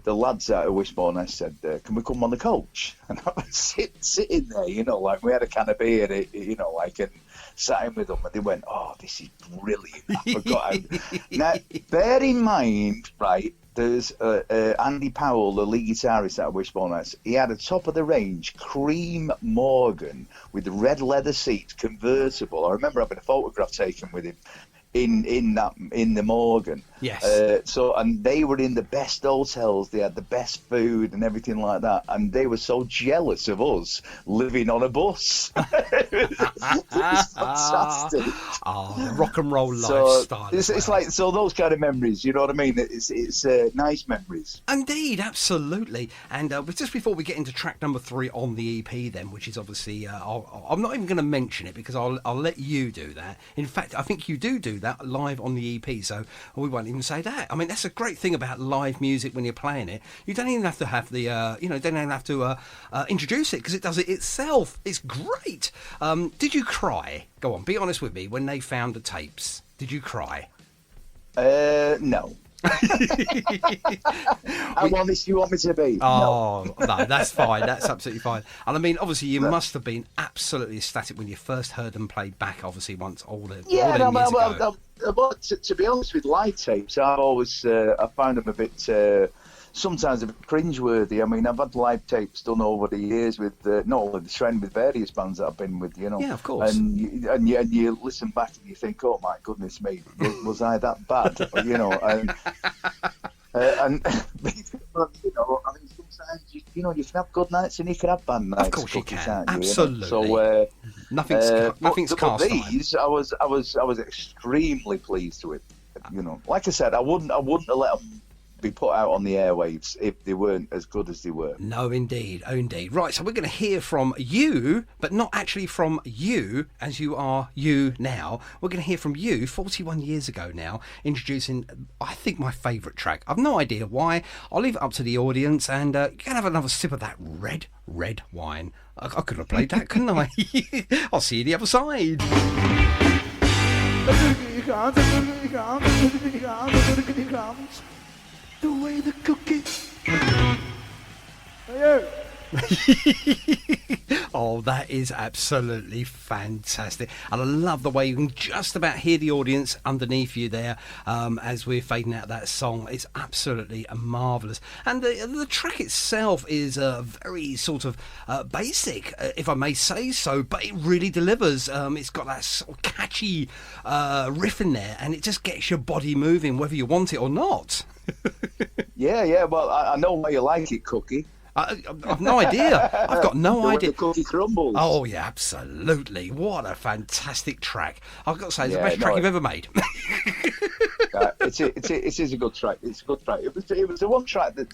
the lads out of Wishbone Ash said, "Can we come on the coach?" And I was sitting there, like we had a can of beer, and sat in with them, and they went, "Oh, this is brilliant." I forgot how. Now, bear in mind, right? There's Andy Powell, the lead guitarist out of Wishbone Ash. He had a top of the range cream Morgan with red leather seats, convertible. I remember having a photograph taken with him in the Morgan. Yes. And they were in the best hotels. They had the best food and everything like that. And they were so jealous of us living on a bus. It was fantastic. Oh, rock and roll lifestyle. It's like those kind of memories. You know what I mean? It's nice memories. Indeed, absolutely. And just before we get into track number 3 on the EP, then, which is obviously, I'm not even going to mention it because I'll let you do that. In fact, I think you do that live on the EP, so we won't even say that. I mean, that's a great thing about live music when you're playing it. You don't even have to have the, don't even have to introduce it because it does it itself. It's great. Did you cry? Go on, be honest with me. When they found the tapes, did you cry? No. How honest you want me to be? Oh, no, that's fine. That's absolutely fine. And I mean, obviously, you must have been absolutely ecstatic when you first heard them play back, obviously, once all the years ago. To be honest with live tapes, I've always I found them a bit sometimes a bit cringeworthy. I mean, I've had live tapes done over the years with not only the trend with various bands that I've been with, Yeah, of course. And you listen back and you think, oh my goodness me, was I that bad? And I mean, sometimes you can have good nights and you can have bad nights. Of course you can. Absolutely. So nothing's cast iron. These, I was extremely pleased with. Like I said, I wouldn't have let them be put out on the airwaves if they weren't as good as they were. No, indeed. Oh, indeed. Right, so we're going to hear from you, but not actually from you, as you are you now. We're going to hear from you 41 years ago now, introducing, I think, my favourite track. I've no idea why. I'll leave it up to the audience, and you can have another sip of that red wine. I could have played that, couldn't I? I'll see you the other side. The way the cookie. Oh, that is absolutely fantastic. And I love the way you can just about hear the audience underneath you there as we're fading out that song. It's absolutely marvellous. And the track itself is very sort of basic, if I may say so, but it really delivers. It's got that sort of catchy riff in there, and it just gets your body moving whether you want it or not. Yeah. Well, I know why you like it, Cookie. I've no idea. I've got no idea. The cookie crumbles. Oh, yeah, absolutely. What a fantastic track. I've got to say, it's the best track you've ever made. It is a good track. It's a good track. It was the one track that,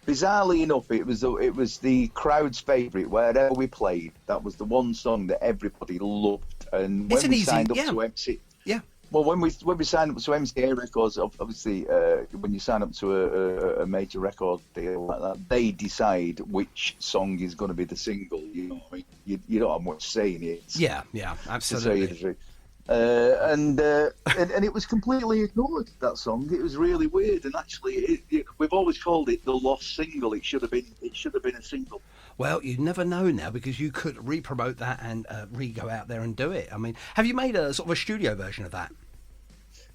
bizarrely enough, it was the crowd's favourite. Wherever we played, that was the one song that everybody loved. And when we signed up to MC... Yeah. Well, when we signed up to MCA Records, obviously, when you sign up to a major record deal like that, they decide which song is going to be the single. You know, I mean, you don't have much say in it. Yeah, absolutely. And it was completely ignored, that song. It was really weird, and actually, we've always called it the lost single. It should have been a single. Well, you never know now, because you could re-promote that and go out there and do it. I mean, have you made a sort of a studio version of that?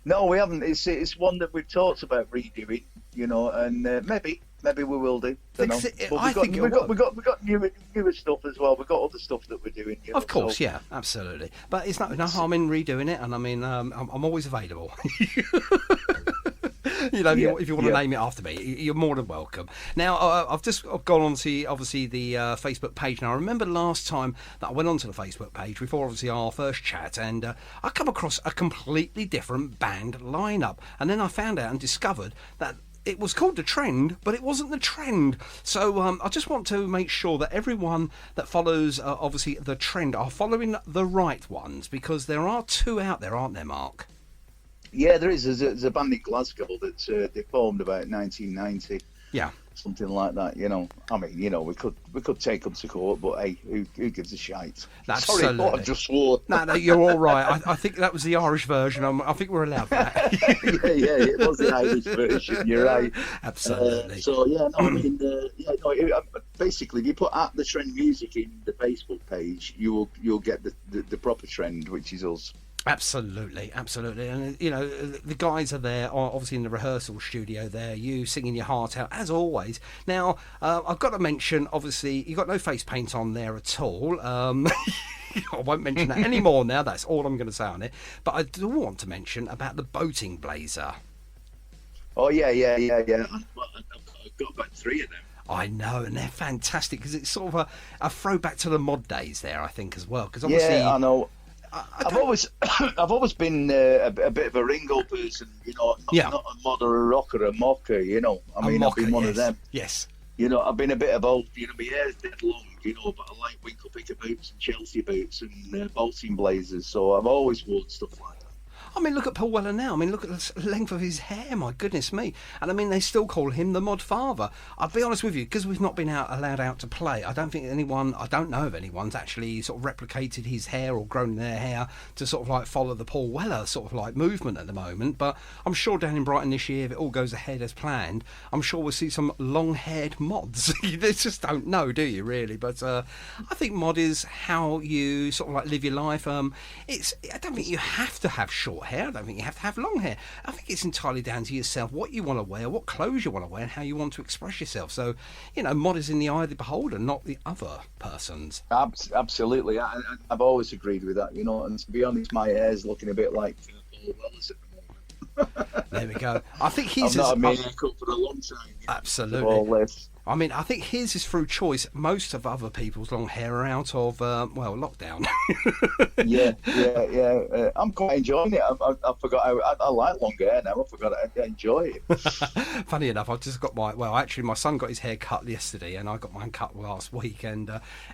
No, we haven't. It's one that we've talked about redoing, you know, and maybe we will do. We've got newer stuff as well. We've got other stuff that we're doing. You know, of course, yeah, absolutely. But it's no harm in redoing it, and I mean, I'm always available. You know, if you want to name it after me, you're more than welcome. Now, I've just gone on to, obviously, the Facebook page. Now, I remember last time that I went onto the Facebook page, before, obviously, our first chat, and I come across a completely different band lineup. And then I found out and discovered that it was called The Trend, but it wasn't The Trend. So I just want to make sure that everyone that follows, obviously, The Trend are following the right ones, because there are two out there, aren't there, Mark? Yeah, there is. There's a band in Glasgow that they formed about 1990. Yeah. Something like that, you know. I mean, you know, we could take them to court, but hey, who gives a shite? Absolutely. Sorry, I just swore. No, you're all right. I think that was the Irish version. I think we're allowed that. yeah, it was the Irish version. You're right. Absolutely. Basically, if you put at the Trend Music in the Facebook page, you'll get the proper Trend, which is us. Absolutely, and you know the guys are there, obviously in the rehearsal studio there. You singing your heart out as always. Now I've got to mention, obviously, you got no face paint on there at all. I won't mention that anymore now. That's all I'm going to say on it. But I do want to mention about the boating blazer. Oh yeah. I've got about 3 of them. I know, and they're fantastic, because it's sort of a throwback to the mod days there, I think, as well. Because obviously, yeah, I know. I've always been a bit of a Ringo person, you know, not a mod or a rock or a mocker, you know. I mean, I've been one of them. Yes. You know, I've been a bit of both. You know, my hair's dead long, you know, but I like Winklepicker boots and Chelsea boots and bolting blazers, so I've always worn stuff like that. I mean, look at Paul Weller now. I mean, look at the length of his hair. My goodness me. And I mean, they still call him the mod father. I'll be honest with you, because we've not been allowed out to play, I don't know of anyone's actually sort of replicated his hair or grown their hair to sort of like follow the Paul Weller sort of like movement at the moment. But I'm sure down in Brighton this year, if it all goes ahead as planned, I'm sure we'll see some long-haired mods. You just don't know, do you, really? But I think mod is how you sort of like live your life. I don't think you have to have short hair. I don't think you have to have long hair. I think it's entirely down to yourself, what you want to wear, what clothes you want to wear, and how you want to express yourself. So, you know, mod is in the eye of the beholder, not the other person's. Absolutely. I've always agreed with that, you know, and to be honest, my hair's looking a bit like Paul Weller's at the moment. There we go. I think his I've not had my haircut for a long time. Absolutely. I mean, I think his is through choice. Most of other people's long hair are out of, lockdown. Yeah. I'm quite enjoying it. I forgot. I like long hair now. I forgot I enjoy it. Funny enough, I just got my son got his hair cut yesterday, and I got mine cut last week, and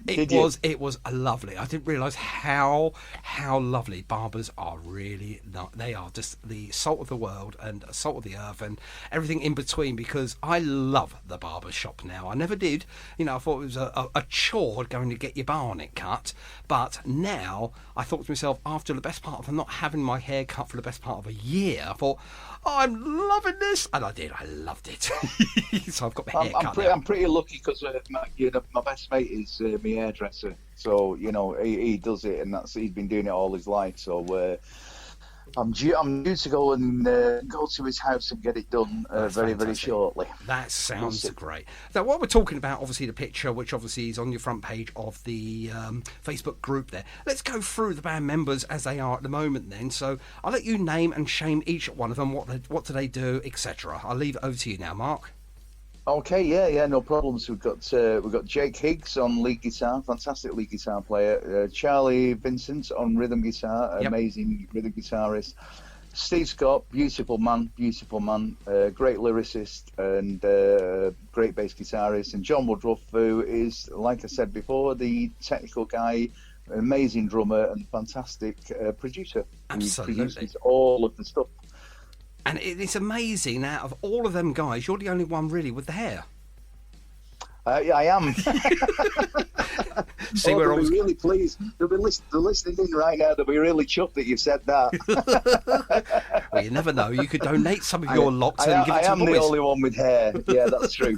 it was lovely. I didn't realise how lovely barbers are. Really, they are just the salt of the world and salt of the earth and everything in between. Because I love the barber shop stop now. I never did. You know, I thought it was a chore going to get your barnet cut. But now I thought to myself, after the best part of not having my hair cut for the best part of a year, I thought, I'm loving this. And I did. I loved it. So I've got my hair cut now. I'm pretty lucky because my best mate is my hairdresser. So, you know, he does it, and he's been doing it all his life. So I'm due to go and go to his house and get it done very shortly. That sounds great. Now, what we're talking about, obviously, the picture, which obviously is on your front page of the Facebook group there. Let's go through the band members as they are at the moment then. So I'll let you name and shame each one of them, what do they do, etc. I'll leave it over to you now, Mark. Okay, yeah, no problems. We've got Jake Higgs on lead guitar, fantastic lead guitar player. Charlie Vincent on rhythm guitar, amazing rhythm guitarist. Steve Scott, beautiful man, great lyricist and great bass guitarist. And John Woodruff, who is, like I said before, the technical guy, amazing drummer and fantastic producer. Absolutely. Who produces all of the stuff. And it's amazing, out of all of them guys, you're the only one really with the hair. Yeah, I am. See, they'll be really pleased. They're listening in right now. They'll be really chuffed that you've said that. Well, you never know. You could donate some of your locks and give it to the boys. I am the only one with hair. Yeah, that's true.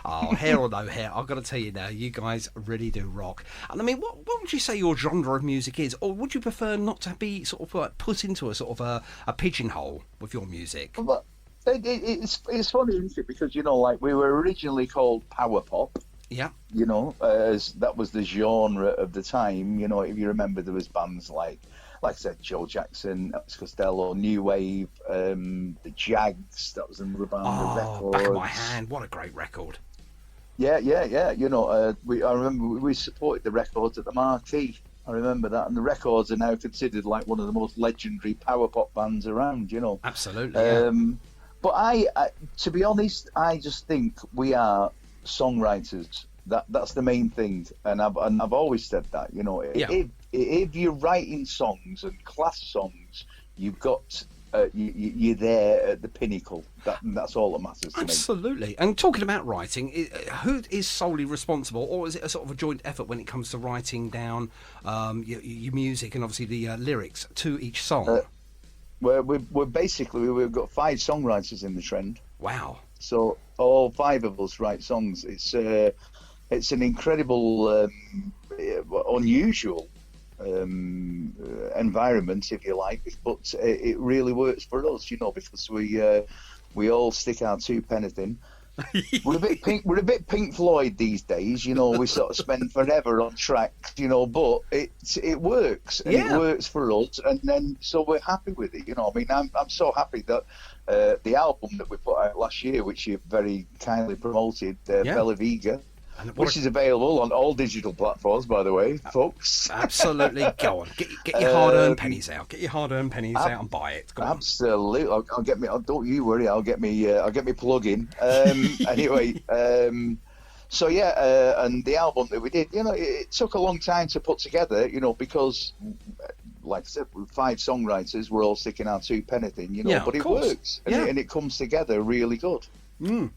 Oh, hair or no hair, I've got to tell you now, you guys really do rock. And I mean, what would you say your genre of music is? Or would you prefer not to be sort of like put into a sort of a pigeonhole with your music? But it's funny, isn't it? Because, you know, like, we were originally called power pop. Yeah. You know, as that was the genre of the time. You know, if you remember, there was bands like I said, Joe Jackson, Elvis Costello, New Wave, the Jags. That was another band. Oh, Back of My Hand. What a great record. Yeah. You know, I remember we supported the records at the Marquee. I remember that, and the records are now considered like one of the most legendary power pop bands around. You know, absolutely. Yeah. But I, to be honest, I just think we are songwriters. That's the main thing, and I've always said that. You know, if you're writing songs and class songs, you've got you're there at the pinnacle. That's all that matters to me. Absolutely. And talking about writing, who is solely responsible, or is it a sort of a joint effort when it comes to writing down your music and obviously the lyrics to each song? We're basically, we've got 5 songwriters in the trend. Wow. So all 5 of us write songs. It's an incredible, unusual environment, if you like, but it really works for us, you know, because we all stick our 2 pence in. We're a bit Pink Floyd these days, you know. We sort of spend forever on tracks, you know, but it works, and it works for us, and then so we're happy with it, you know. I mean, I'm so happy that the album that we put out last year, which you very kindly promoted, Bella Vega, which is available on all digital platforms, by the way, folks. Absolutely. Go on, get your hard-earned pennies out. Get your hard-earned pennies out and buy it. Go on. Absolutely. I'll get me. Don't you worry. I'll get me plug in. Anyway. So yeah, and the album that we did, you know, it took a long time to put together, you know, because, like I said, we're 5 songwriters. We're all sticking our 2 pence in, you know, but it works, and it comes together really good. Mm.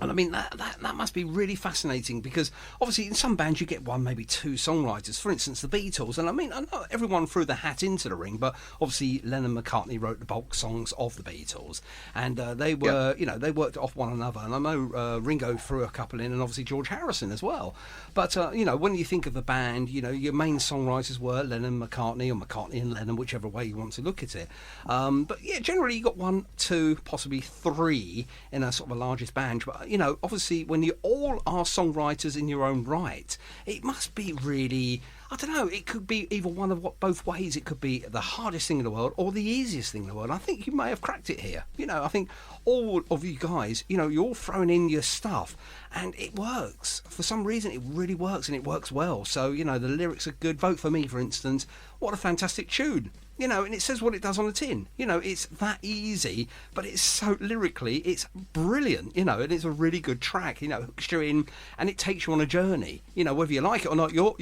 And I mean, that must be really fascinating, because obviously in some bands you get 1, maybe 2 songwriters. For instance, the Beatles. And I mean, I know everyone threw the hat into the ring, but obviously Lennon and McCartney wrote the bulk songs of the Beatles. And they were, you know, they worked off one another. And I know Ringo threw a couple in, and obviously George Harrison as well. But, you know, when you think of the band, you know, your main songwriters were Lennon, McCartney, or McCartney and Lennon, whichever way you want to look at it. But yeah, generally you got 1, 2, possibly 3 in a sort of a largest band. But, you know, obviously when you all are songwriters in your own right, it must be really, I don't know, it could be either one of both ways. It could be the hardest thing in the world or the easiest thing in the world. I think you may have cracked it here. You know, I think all of you guys, you know, you're all throwing in your stuff and it works. For some reason, it really works, and it works well. So, you know, the lyrics are good. Vote for Me, for instance. What a fantastic tune. You know, and it says what it does on the tin. You know, it's that easy, but it's so lyrically, it's brilliant, you know, and it's a really good track, you know, hooks you in, and it takes you on a journey. You know, whether you like it or not, you're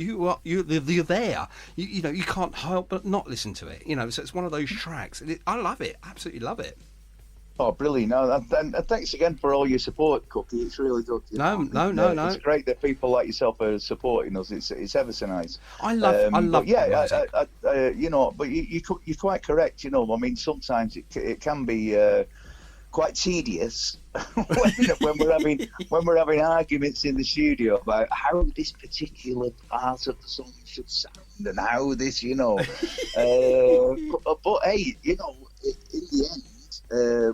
there. You know, you can't help but not listen to it, you know, so it's one of those tracks. I love it, absolutely love it. Oh, brilliant! No, and thanks again for all your support, Cookie. It's really good. No. It's great that people like yourself are supporting us. It's ever so nice. I love but yeah, music. but you're quite correct. I mean, sometimes it can be quite tedious when we're having arguments in the studio about how this particular part of the song should sound and how this, but hey, in the end.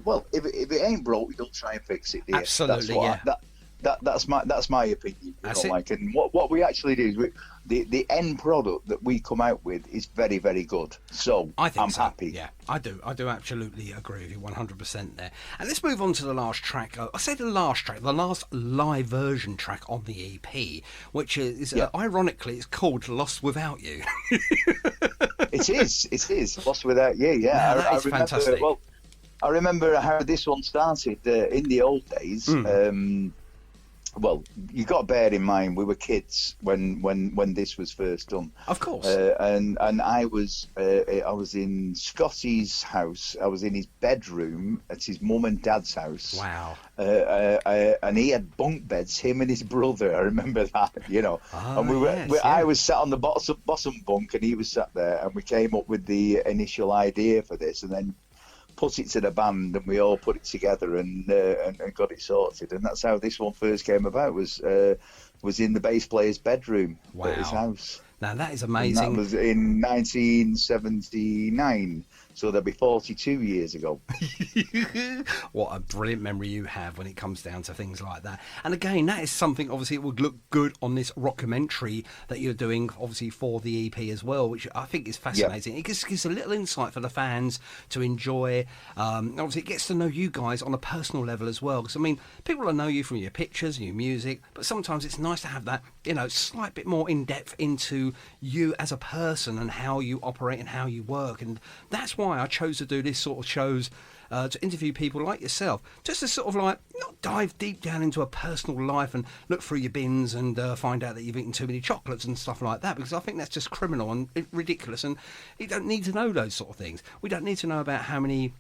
Well, if it ain't broke, we don't try and fix it. Dear. Absolutely, That's my opinion. That's it. And what we actually do is the end product that we come out with is very, very good. So I'm happy. Yeah, I do absolutely agree with you 100% there. And let's move on to the last track. I say the last live version track on the EP, which is ironically it's called "Lost Without You." It is Lost Without You. Yeah, that is fantastic. I remember how this one started in the old days. Well, you got to bear in mind we were kids when this was first done. Of course. And I was in Scotty's house. I was in his bedroom at his mum and dad's house. Wow. And he had bunk beds. Him and his brother. I remember that. And I was sat on the bottom bunk, and he was sat there, and we came up with the initial idea for this, and then put it to the band, and we all put it together and got it sorted, and that's how this one first came about. Was in the bass player's bedroom at his house. Now that is amazing. And that was in 1979, so that'd be 42 years ago. What a brilliant memory you have when it comes down to things like that. And again, that is something obviously it would look good on this rockumentary that you're doing obviously for the EP as well, which I think is fascinating. Yep. It gives a little insight for the fans to enjoy. Obviously it gets to know you guys on a personal level as well, because I mean people will know you from your pictures and your music, but sometimes it's nice to have that slight bit more in depth into you as a person and how you operate and how you work. And that's why I chose to do this sort of shows, to interview people like yourself, just to sort of not dive deep down into a personal life and look through your bins and find out that you've eaten too many chocolates and stuff like that, because I think that's just criminal and ridiculous, and you don't need to know those sort of things. We don't need to know about how many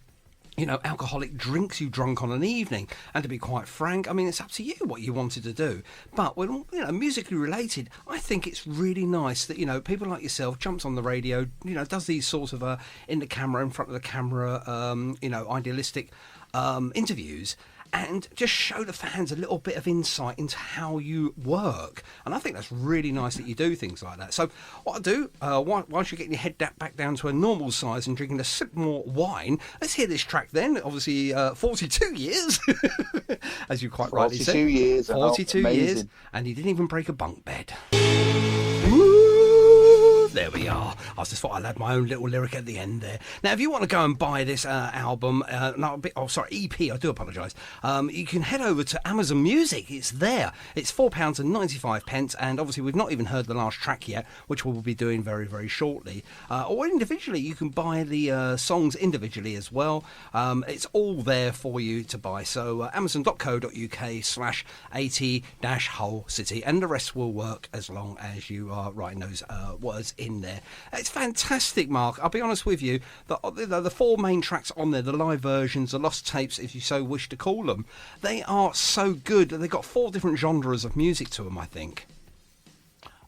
alcoholic drinks you drunk on an evening. And to be quite frank, I mean, it's up to you what you wanted to do. But when, musically related, I think it's really nice that, people like yourself jumps on the radio, does these sorts of in the camera, in front of the camera, idealistic interviews, and just show the fans a little bit of insight into how you work. And I think that's really nice that you do things like that. So what I'll do, whilst you're getting your head back down to a normal size and drinking a sip more wine, let's hear this track then. Obviously, 42 years, as you quite rightly said. 42 years. 42 years, and he didn't even break a bunk bed. There we are. I just thought I'd add my own little lyric at the end there. Now, if you want to go and buy this album, EP, I do apologise. You can head over to Amazon Music. It's there. It's £4.95, and obviously we've not even heard the last track yet, which we'll be doing very, very shortly. Or individually, you can buy the songs individually as well. It's all there for you to buy. So amazon.co.uk/80-Hull City, and the rest will work as long as you are writing those words in there. It's fantastic, Mark. I'll be honest with you. The four main tracks on there, the live versions, the lost tapes, if you so wish to call them, they are so good. They've got 4 different genres of music to them, I think.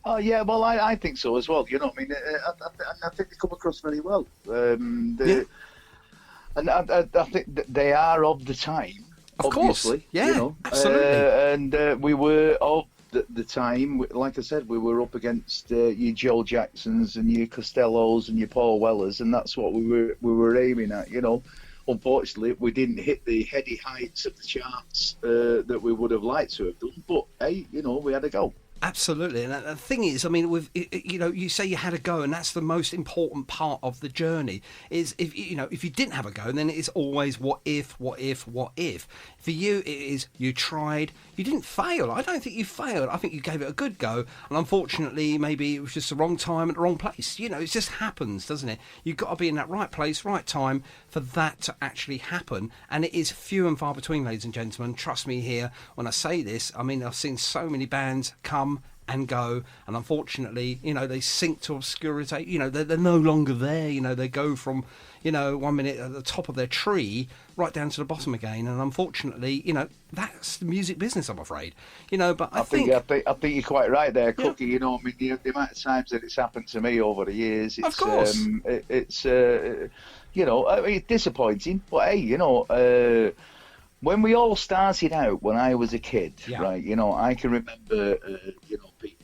Oh yeah, well I think so as well. I think they come across very well. And I think that they are of the time. Of obviously, course, yeah, absolutely. And we were of the time, like I said, we were up against your Joe Jacksons and your Costellos and your Paul Wellers, and that's what we were aiming at. Unfortunately, we didn't hit the heady heights of the charts that we would have liked to have done. But hey, we had a go. Absolutely, and the thing is, I mean, you say you had a go, and that's the most important part of the journey. Is if you didn't have a go, then it's always what if. For you, it is you tried, you didn't fail. I don't think you failed. I think you gave it a good go, and unfortunately, maybe it was just the wrong time at the wrong place. It just happens, doesn't it? You've got to be in that right place, right time for that to actually happen, and it is few and far between, ladies and gentlemen. Trust me here when I say this. I mean, I've seen so many bands come and go, and unfortunately, they sink to obscurity. They're no longer there. They go from, 1 minute at the top of their tree right down to the bottom again, and unfortunately, that's the music business, I'm afraid. But I think you're quite right there, Yeah. Cookie. The amount of times that it's happened to me over the years, Of course. it's disappointing. But hey, when we all started out, when I was a kid, Yeah. right? I can remember,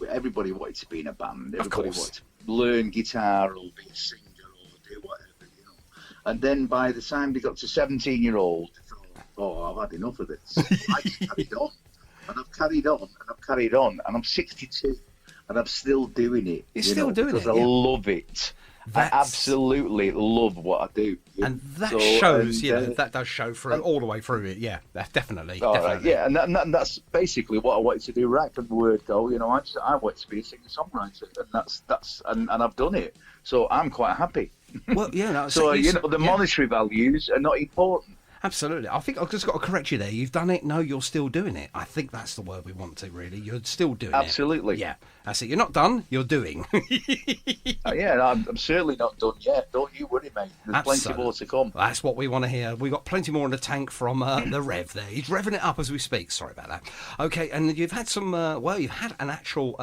everybody wanted to be in a band. Everybody course. wanted to learn guitar or be a singer or do whatever, And then by the time they got to 17-year-old, they thought, oh, I've had enough of this. I just carried on. And I've carried on, and I've carried on. And I'm 62, and I'm still doing it. You're still doing because it, I yeah. love it. I absolutely love what I do. and that shows, that does show through all the way through it. Yeah, that's definitely. All right, definitely. yeah, and that's basically what I wanted to do right from the word go. I wanted to be a singer-songwriter, and and I've done it. So I'm quite happy. Well, yeah. No, So the yeah. monetary values are not important. Absolutely. I think I've just got to correct you there. You've done it. No, you're still doing it. I think that's the word we want to, really. You're still doing it. Absolutely. Yeah. That's it. You're not done. You're doing. Yeah, I'm certainly not done yet. Don't you worry, mate. There's plenty Absolutely. more to come. That's what we want to hear. We've got plenty more in the tank from the Rev there. He's revving it up as we speak. Sorry about that. Okay, and you've had some, you've had an actual,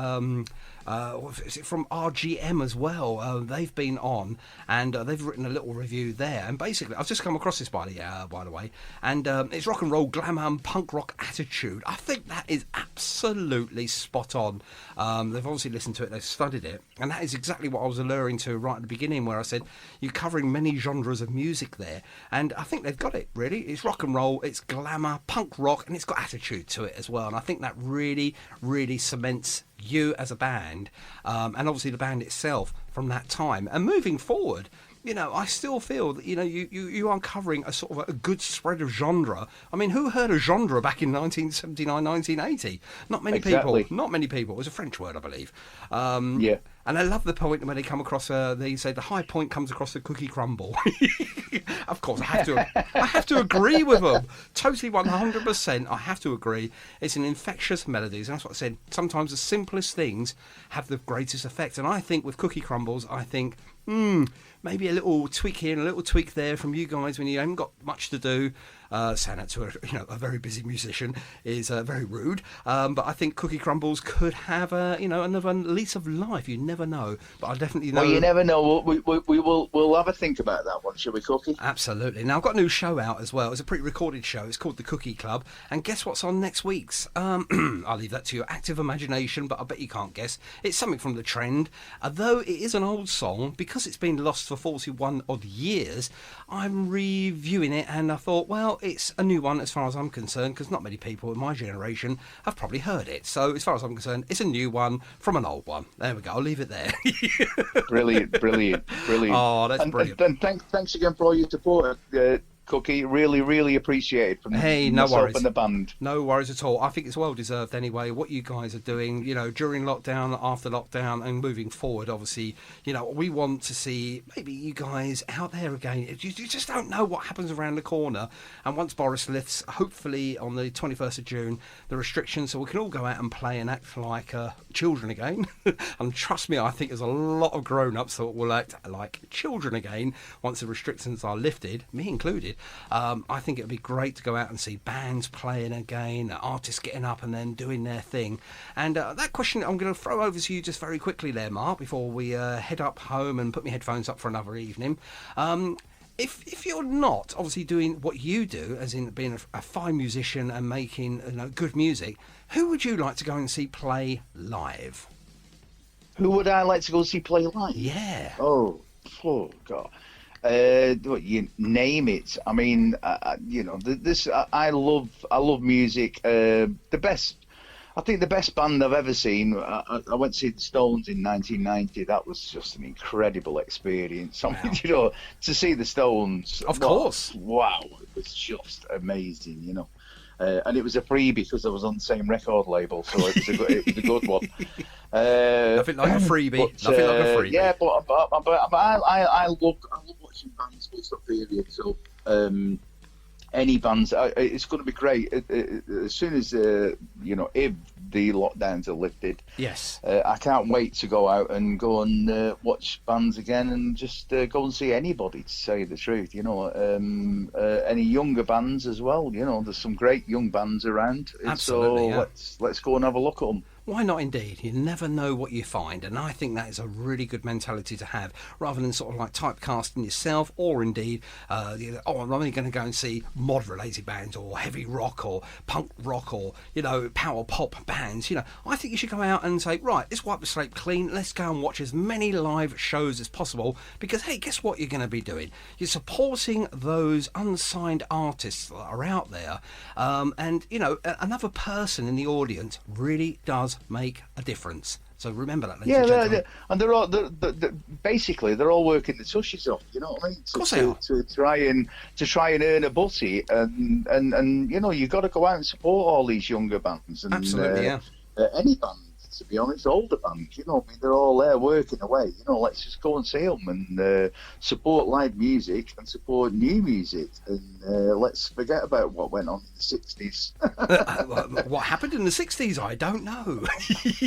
is it from RGM as well? They've been on, and they've written a little review there. And basically, I've just come across this, by the way, and it's rock and roll, glamour, and punk rock attitude. I think that is absolutely spot on. They've obviously listened to it, they've studied it, and that is exactly what I was alluring to right at the beginning, where I said you're covering many genres of music there, and I think they've got it, really. It's rock and roll, it's glamour, punk rock, and it's got attitude to it as well, and I think that really, really cements you as a band, and obviously the band itself from that time. And moving forward, I still feel that, you are covering a sort of a good spread of genre. I mean, who heard of genre back in 1979, 1980? Not many Exactly. people. Not many people. It was a French word, I believe. Yeah. And I love the point when they come across, they say the high point comes across the cookie crumble. Of course, I have to agree with them. Totally 100%. I have to agree. It's an infectious melodies. And that's what I said. Sometimes the simplest things have the greatest effect. And I think with cookie crumbles, maybe a little tweak here and a little tweak there from you guys when you haven't got much to do. Saying that to a very busy musician is very rude. But I think Cookie Crumbles could have another lease of life. You never know. But I definitely know. Well, you never know. We'll have a think about that one, shall we, Cookie? Absolutely. Now, I've got a new show out as well. It's a pre-recorded show. It's called The Cookie Club. And guess what's on next week's? I'll leave that to your active imagination, but I bet you can't guess. It's something from The Trend. Though it is an old song, because it's been lost for 41 odd years, I'm reviewing it, and I thought, well, it's a new one as far as I'm concerned, because not many people in my generation have probably heard it. So as far as I'm concerned, it's a new one from an old one. There we go. I'll leave it there. Brilliant. Oh, that's brilliant. And thanks again for all your support, Cookie. Really, really appreciate it from no myself worries. and the band. No worries at all. I think it's well deserved anyway. What you guys are doing, during lockdown, after lockdown, and moving forward, obviously, we want to see maybe you guys out there again. You just don't know what happens around the corner. And once Boris lifts, hopefully on the 21st of June, the restrictions, so we can all go out and play and act like children again. And trust me, I think there's a lot of grown-ups that will act like children again once the restrictions are lifted, me included. I think it would be great to go out and see bands playing again, artists getting up and then doing their thing. And that question I'm going to throw over to you just very quickly there, Mark, before we head up home and put my headphones up for another evening. If you're not obviously doing what you do, as in being a fine musician and making good music, who would you like to go and see play live? Who would I like to go see play live? Yeah. Oh God. You name it. I mean, this. I love music. I think the best band I've ever seen. I went to see the Stones in 1990. That was just an incredible experience. I mean, to see the Stones. Of course. Wow, it was just amazing. And it was a freebie because I was on the same record label, so it was a good one. Nothing like a freebie. Nothing like a freebie. Yeah, but I love watching bands with stuff period. So any bands, it's going to be great. As soon as if the lockdowns are lifted. Yes. I can't wait to go out and go and watch bands again and just go and see anybody, to tell you the truth. Any younger bands as well. There's some great young bands around. Absolutely, so let's go and have a look at them. Why not indeed? You never know what you find, and I think that is a really good mentality to have, rather than sort of like typecasting yourself, or indeed, I'm only going to go and see mod-related bands, or heavy rock, or punk rock, or, power pop bands. I think you should go out and say, right, let's wipe the slate clean, let's go and watch as many live shows as possible, because, hey, guess what you're going to be doing? You're supporting those unsigned artists that are out there, and, another person in the audience really does make a difference. So remember that, ladies and gentlemen. And they're all basically they're all working the tushies off. You know what I mean? Of course they are. To try and earn a butty, and you've got to go out and support all these younger bands. And, absolutely, yeah. Any band, to be honest, older bands. They're all there working away. Let's just go and see them and support live music and support new music, and let's forget about what went on in the 60s. What happened in the 60s? I don't know.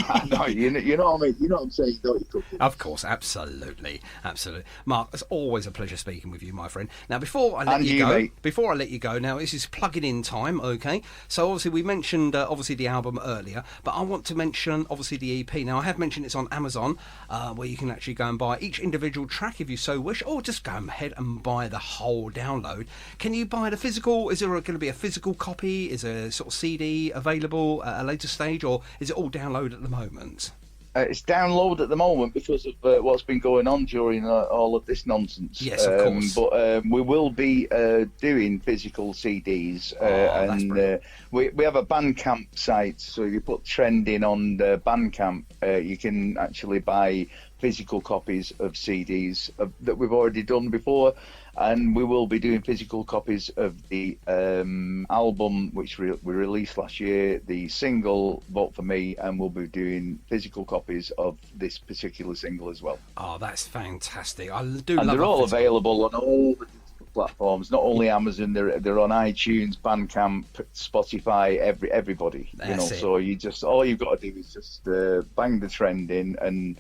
I know, you know what I mean? You know what I'm saying, don't you, Cookie? Of course, absolutely. Mark, it's always a pleasure speaking with you, my friend. Now, before I let you go, now this is plugging in time, okay? So obviously we mentioned the album earlier, but I want to mention obviously the EP. Now, I have mentioned it's on Amazon, where you can actually go and buy each individual track if you so wish, or just go ahead and buy the whole download. Can you buy the physical? Is there going to be a physical copy? Is there a sort of CD available at a later stage, or is it all download at the moment? It's download at the moment because of what's been going on during all of this nonsense. Yes, of course. But we will be doing physical CDs, and we have a Bandcamp site. So if you put trending on the Bandcamp, you can actually buy physical copies of CDs that we've already done before. And we will be doing physical copies of the album, which we released last year, the single, Vote For Me, and we'll be doing physical copies of this particular single as well. Oh, that's fantastic. They're all available on all the platforms, not only Amazon, they're on iTunes, Bandcamp, Spotify, everybody. So all you've got to do is just bang the trend in and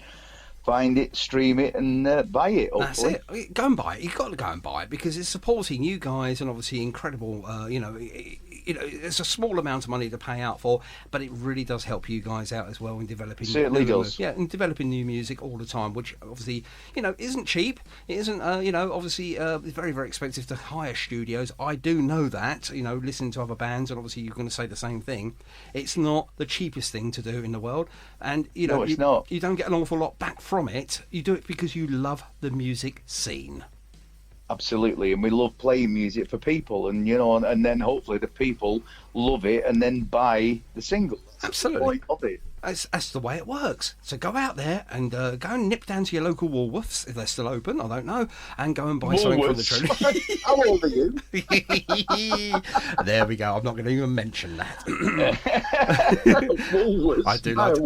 find it, stream it, and buy it. Hopefully. That's it. Go and buy it. You've got to go and buy it because it's supporting you guys, and obviously incredible. It's a small amount of money to pay out for, but it really does help you guys out as well in developing. Certainly does. Yeah, in developing new music all the time, which obviously isn't cheap. It isn't obviously very, very expensive to hire studios. I do know that. Listening to other bands, and obviously you're going to say the same thing. It's not the cheapest thing to do in the world, and no, it's not. You don't get an awful lot back from it. You do it because you love the music scene. Absolutely, and we love playing music for people, and and then hopefully the people love it and then buy the single. That's absolutely the point of it. That's the way it works. So go out there and go and nip down to your local Woolworths if they're still open. I don't know, and go and buy something from the trade. How old are you? There we go. I'm not going to even mention that. Woolworths. I do like.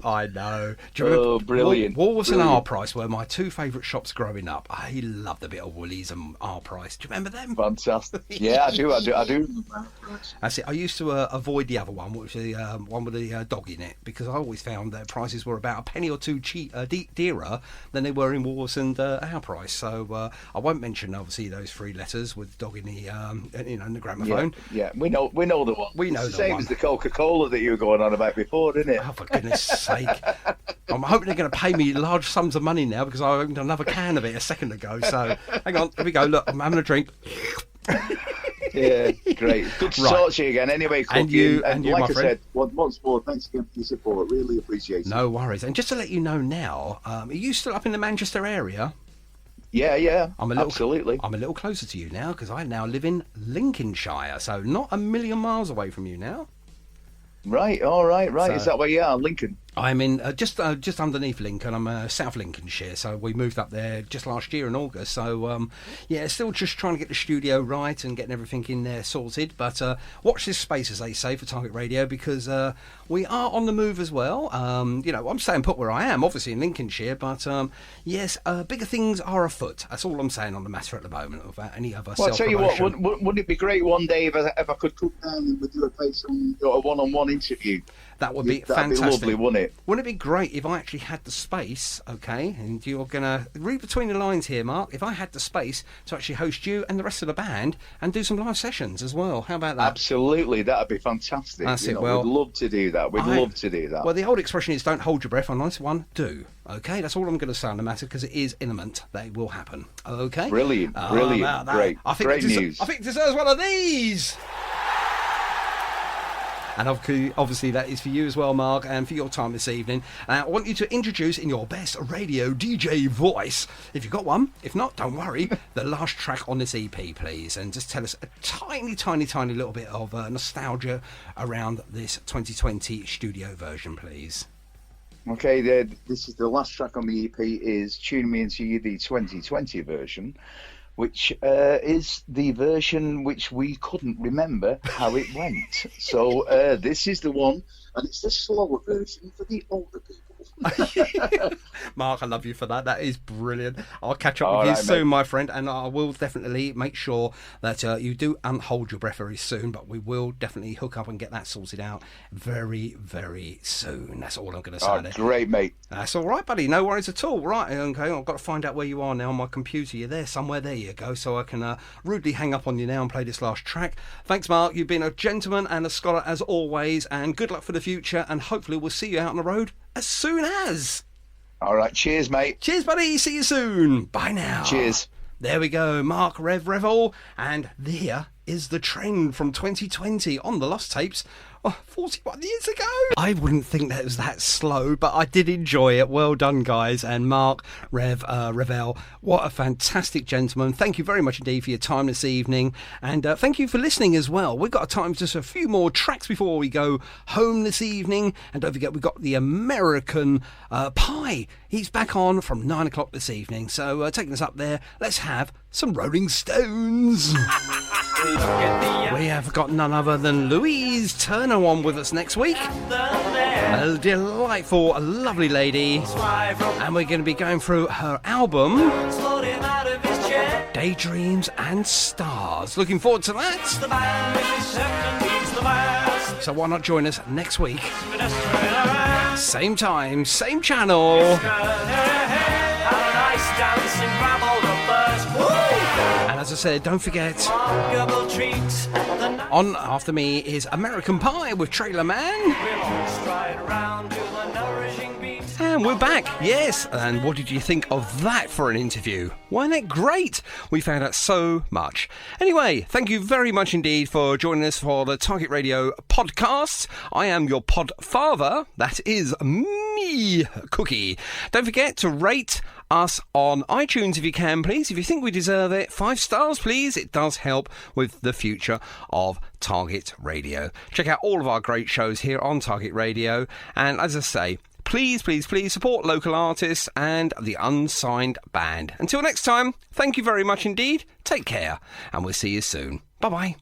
I know. Do you remember, brilliant! Woolworths and R Price were my two favourite shops growing up. I loved a bit of Woolies and R Price. Do you remember them? Fantastic. Yeah, I do. That's it. I used to avoid the other one, which is the one with the dog in it, because I always found their prices were about a penny or two dearer than they were in Woolworths and our price. So I won't mention obviously those three letters with the dog in the in the gramophone. Yeah, we know the one. It's the same as the Coca-Cola that you were going on about before, isn't it? Oh, for goodness sake! I'm hoping they're going to pay me large sums of money now because I opened another can of it a second ago. So hang on, here we go. Look, I'm having a drink. Yeah, great. Good to talk to you again. Anyway, Cookie, and you, like my I friend. said, once more, thanks again for your support. Really appreciate it. No worries. And just to let you know now, are you still up in the Manchester area? Yeah, absolutely. I'm a little closer to you now because I now live in Lincolnshire, so not a million miles away from you now. Right, all right. So, is that where you are, Lincoln? I'm in just underneath Lincoln. I'm South Lincolnshire, so we moved up there just last year in August. So still just trying to get the studio right and getting everything in there sorted. But watch this space, as they say, for Target Radio, because we are on the move as well. I'm staying put where I am, obviously in Lincolnshire, but yes, bigger things are afoot. That's all I'm saying on the matter at the moment without any other Well, I'll tell you what, self-promotion. wouldn't it be great one day if I could come down and we do a one-on-one interview? That would be That'd fantastic. be lovely, wouldn't it? Wouldn't it be great if I actually had the space, okay, and you're going to read between the lines here, Mark, if I had the space to actually host you and the rest of the band and do some live sessions as well. How about that? Absolutely, that'd be fantastic. That's it. We'd love to do that. We'd love to do that. Well, the old expression is don't hold your breath. On this one, do. Okay, that's all I'm going to say on the matter because it is imminent. That will happen. Okay? Brilliant. Great. Great news. I think it deserves one of these. And obviously that is for you as well, Mark, and for your time this evening. I want you to introduce in your best radio DJ voice, if you've got one. If not, don't worry, the last track on this EP, please. And just tell us a tiny little bit of nostalgia around this 2020 studio version, please. Okay, this is the last track on the EP, is Tune Me Into the 2020 version, which is the version which we couldn't remember how it went. So this is the one, and it's the slower version for the older people. Mark, I love you for that. That is brilliant. I'll catch up with you soon, my friend, and I will definitely make sure that you do hold your breath very soon, but we will definitely hook up and get that sorted out very, very soon. That's all I'm going to say there. Great, mate. That's all right, buddy. No worries at all. Right, okay, I've got to find out where you are now on my computer. You're there somewhere. There you go. So I can rudely hang up on you now and play this last track. Thanks, Mark. You've been a gentleman and a scholar as always, and good luck for the future, and hopefully we'll see you out on the road as soon as. All right, cheers, mate. Cheers, buddy. See you soon. Bye now. Cheers. There we go, Mark Rev Revell, and there is the trend from 2020 on the Lost Tapes. 41 years ago. I wouldn't think that it was that slow, but I did enjoy it. Well done, guys. And Mark Rev Revell, what a fantastic gentleman. Thank you very much indeed for your time this evening, and thank you for listening as well. We've got time for just a few more tracks before we go home this evening, and don't forget we've got the American Pie. He's back on from 9 o'clock this evening, so taking us up there, let's have some Rolling Stones. We have got none other than Louise Turner on with us next week. A delightful, lovely lady. And we're going to be going through her album, Daydreams and Stars. Looking forward to that. So why not join us next week? Same time, same channel. And as I said, don't forget, on after me is American Pie with Trailer Man. And we're back, yes. And what did you think of that for an interview? Wasn't it great? We found out so much. Anyway, thank you very much indeed for joining us for the Target Radio podcast. I am your pod father. That is me, Cookie. Don't forget to rate us on iTunes if you can, please. If you think we deserve it, 5 stars, please. It does help with the future of Target Radio. Check out all of our great shows here on Target Radio. And as I say, please support local artists and the unsigned band. Until next time, thank you very much indeed. Take care, and we'll see you soon. Bye-bye.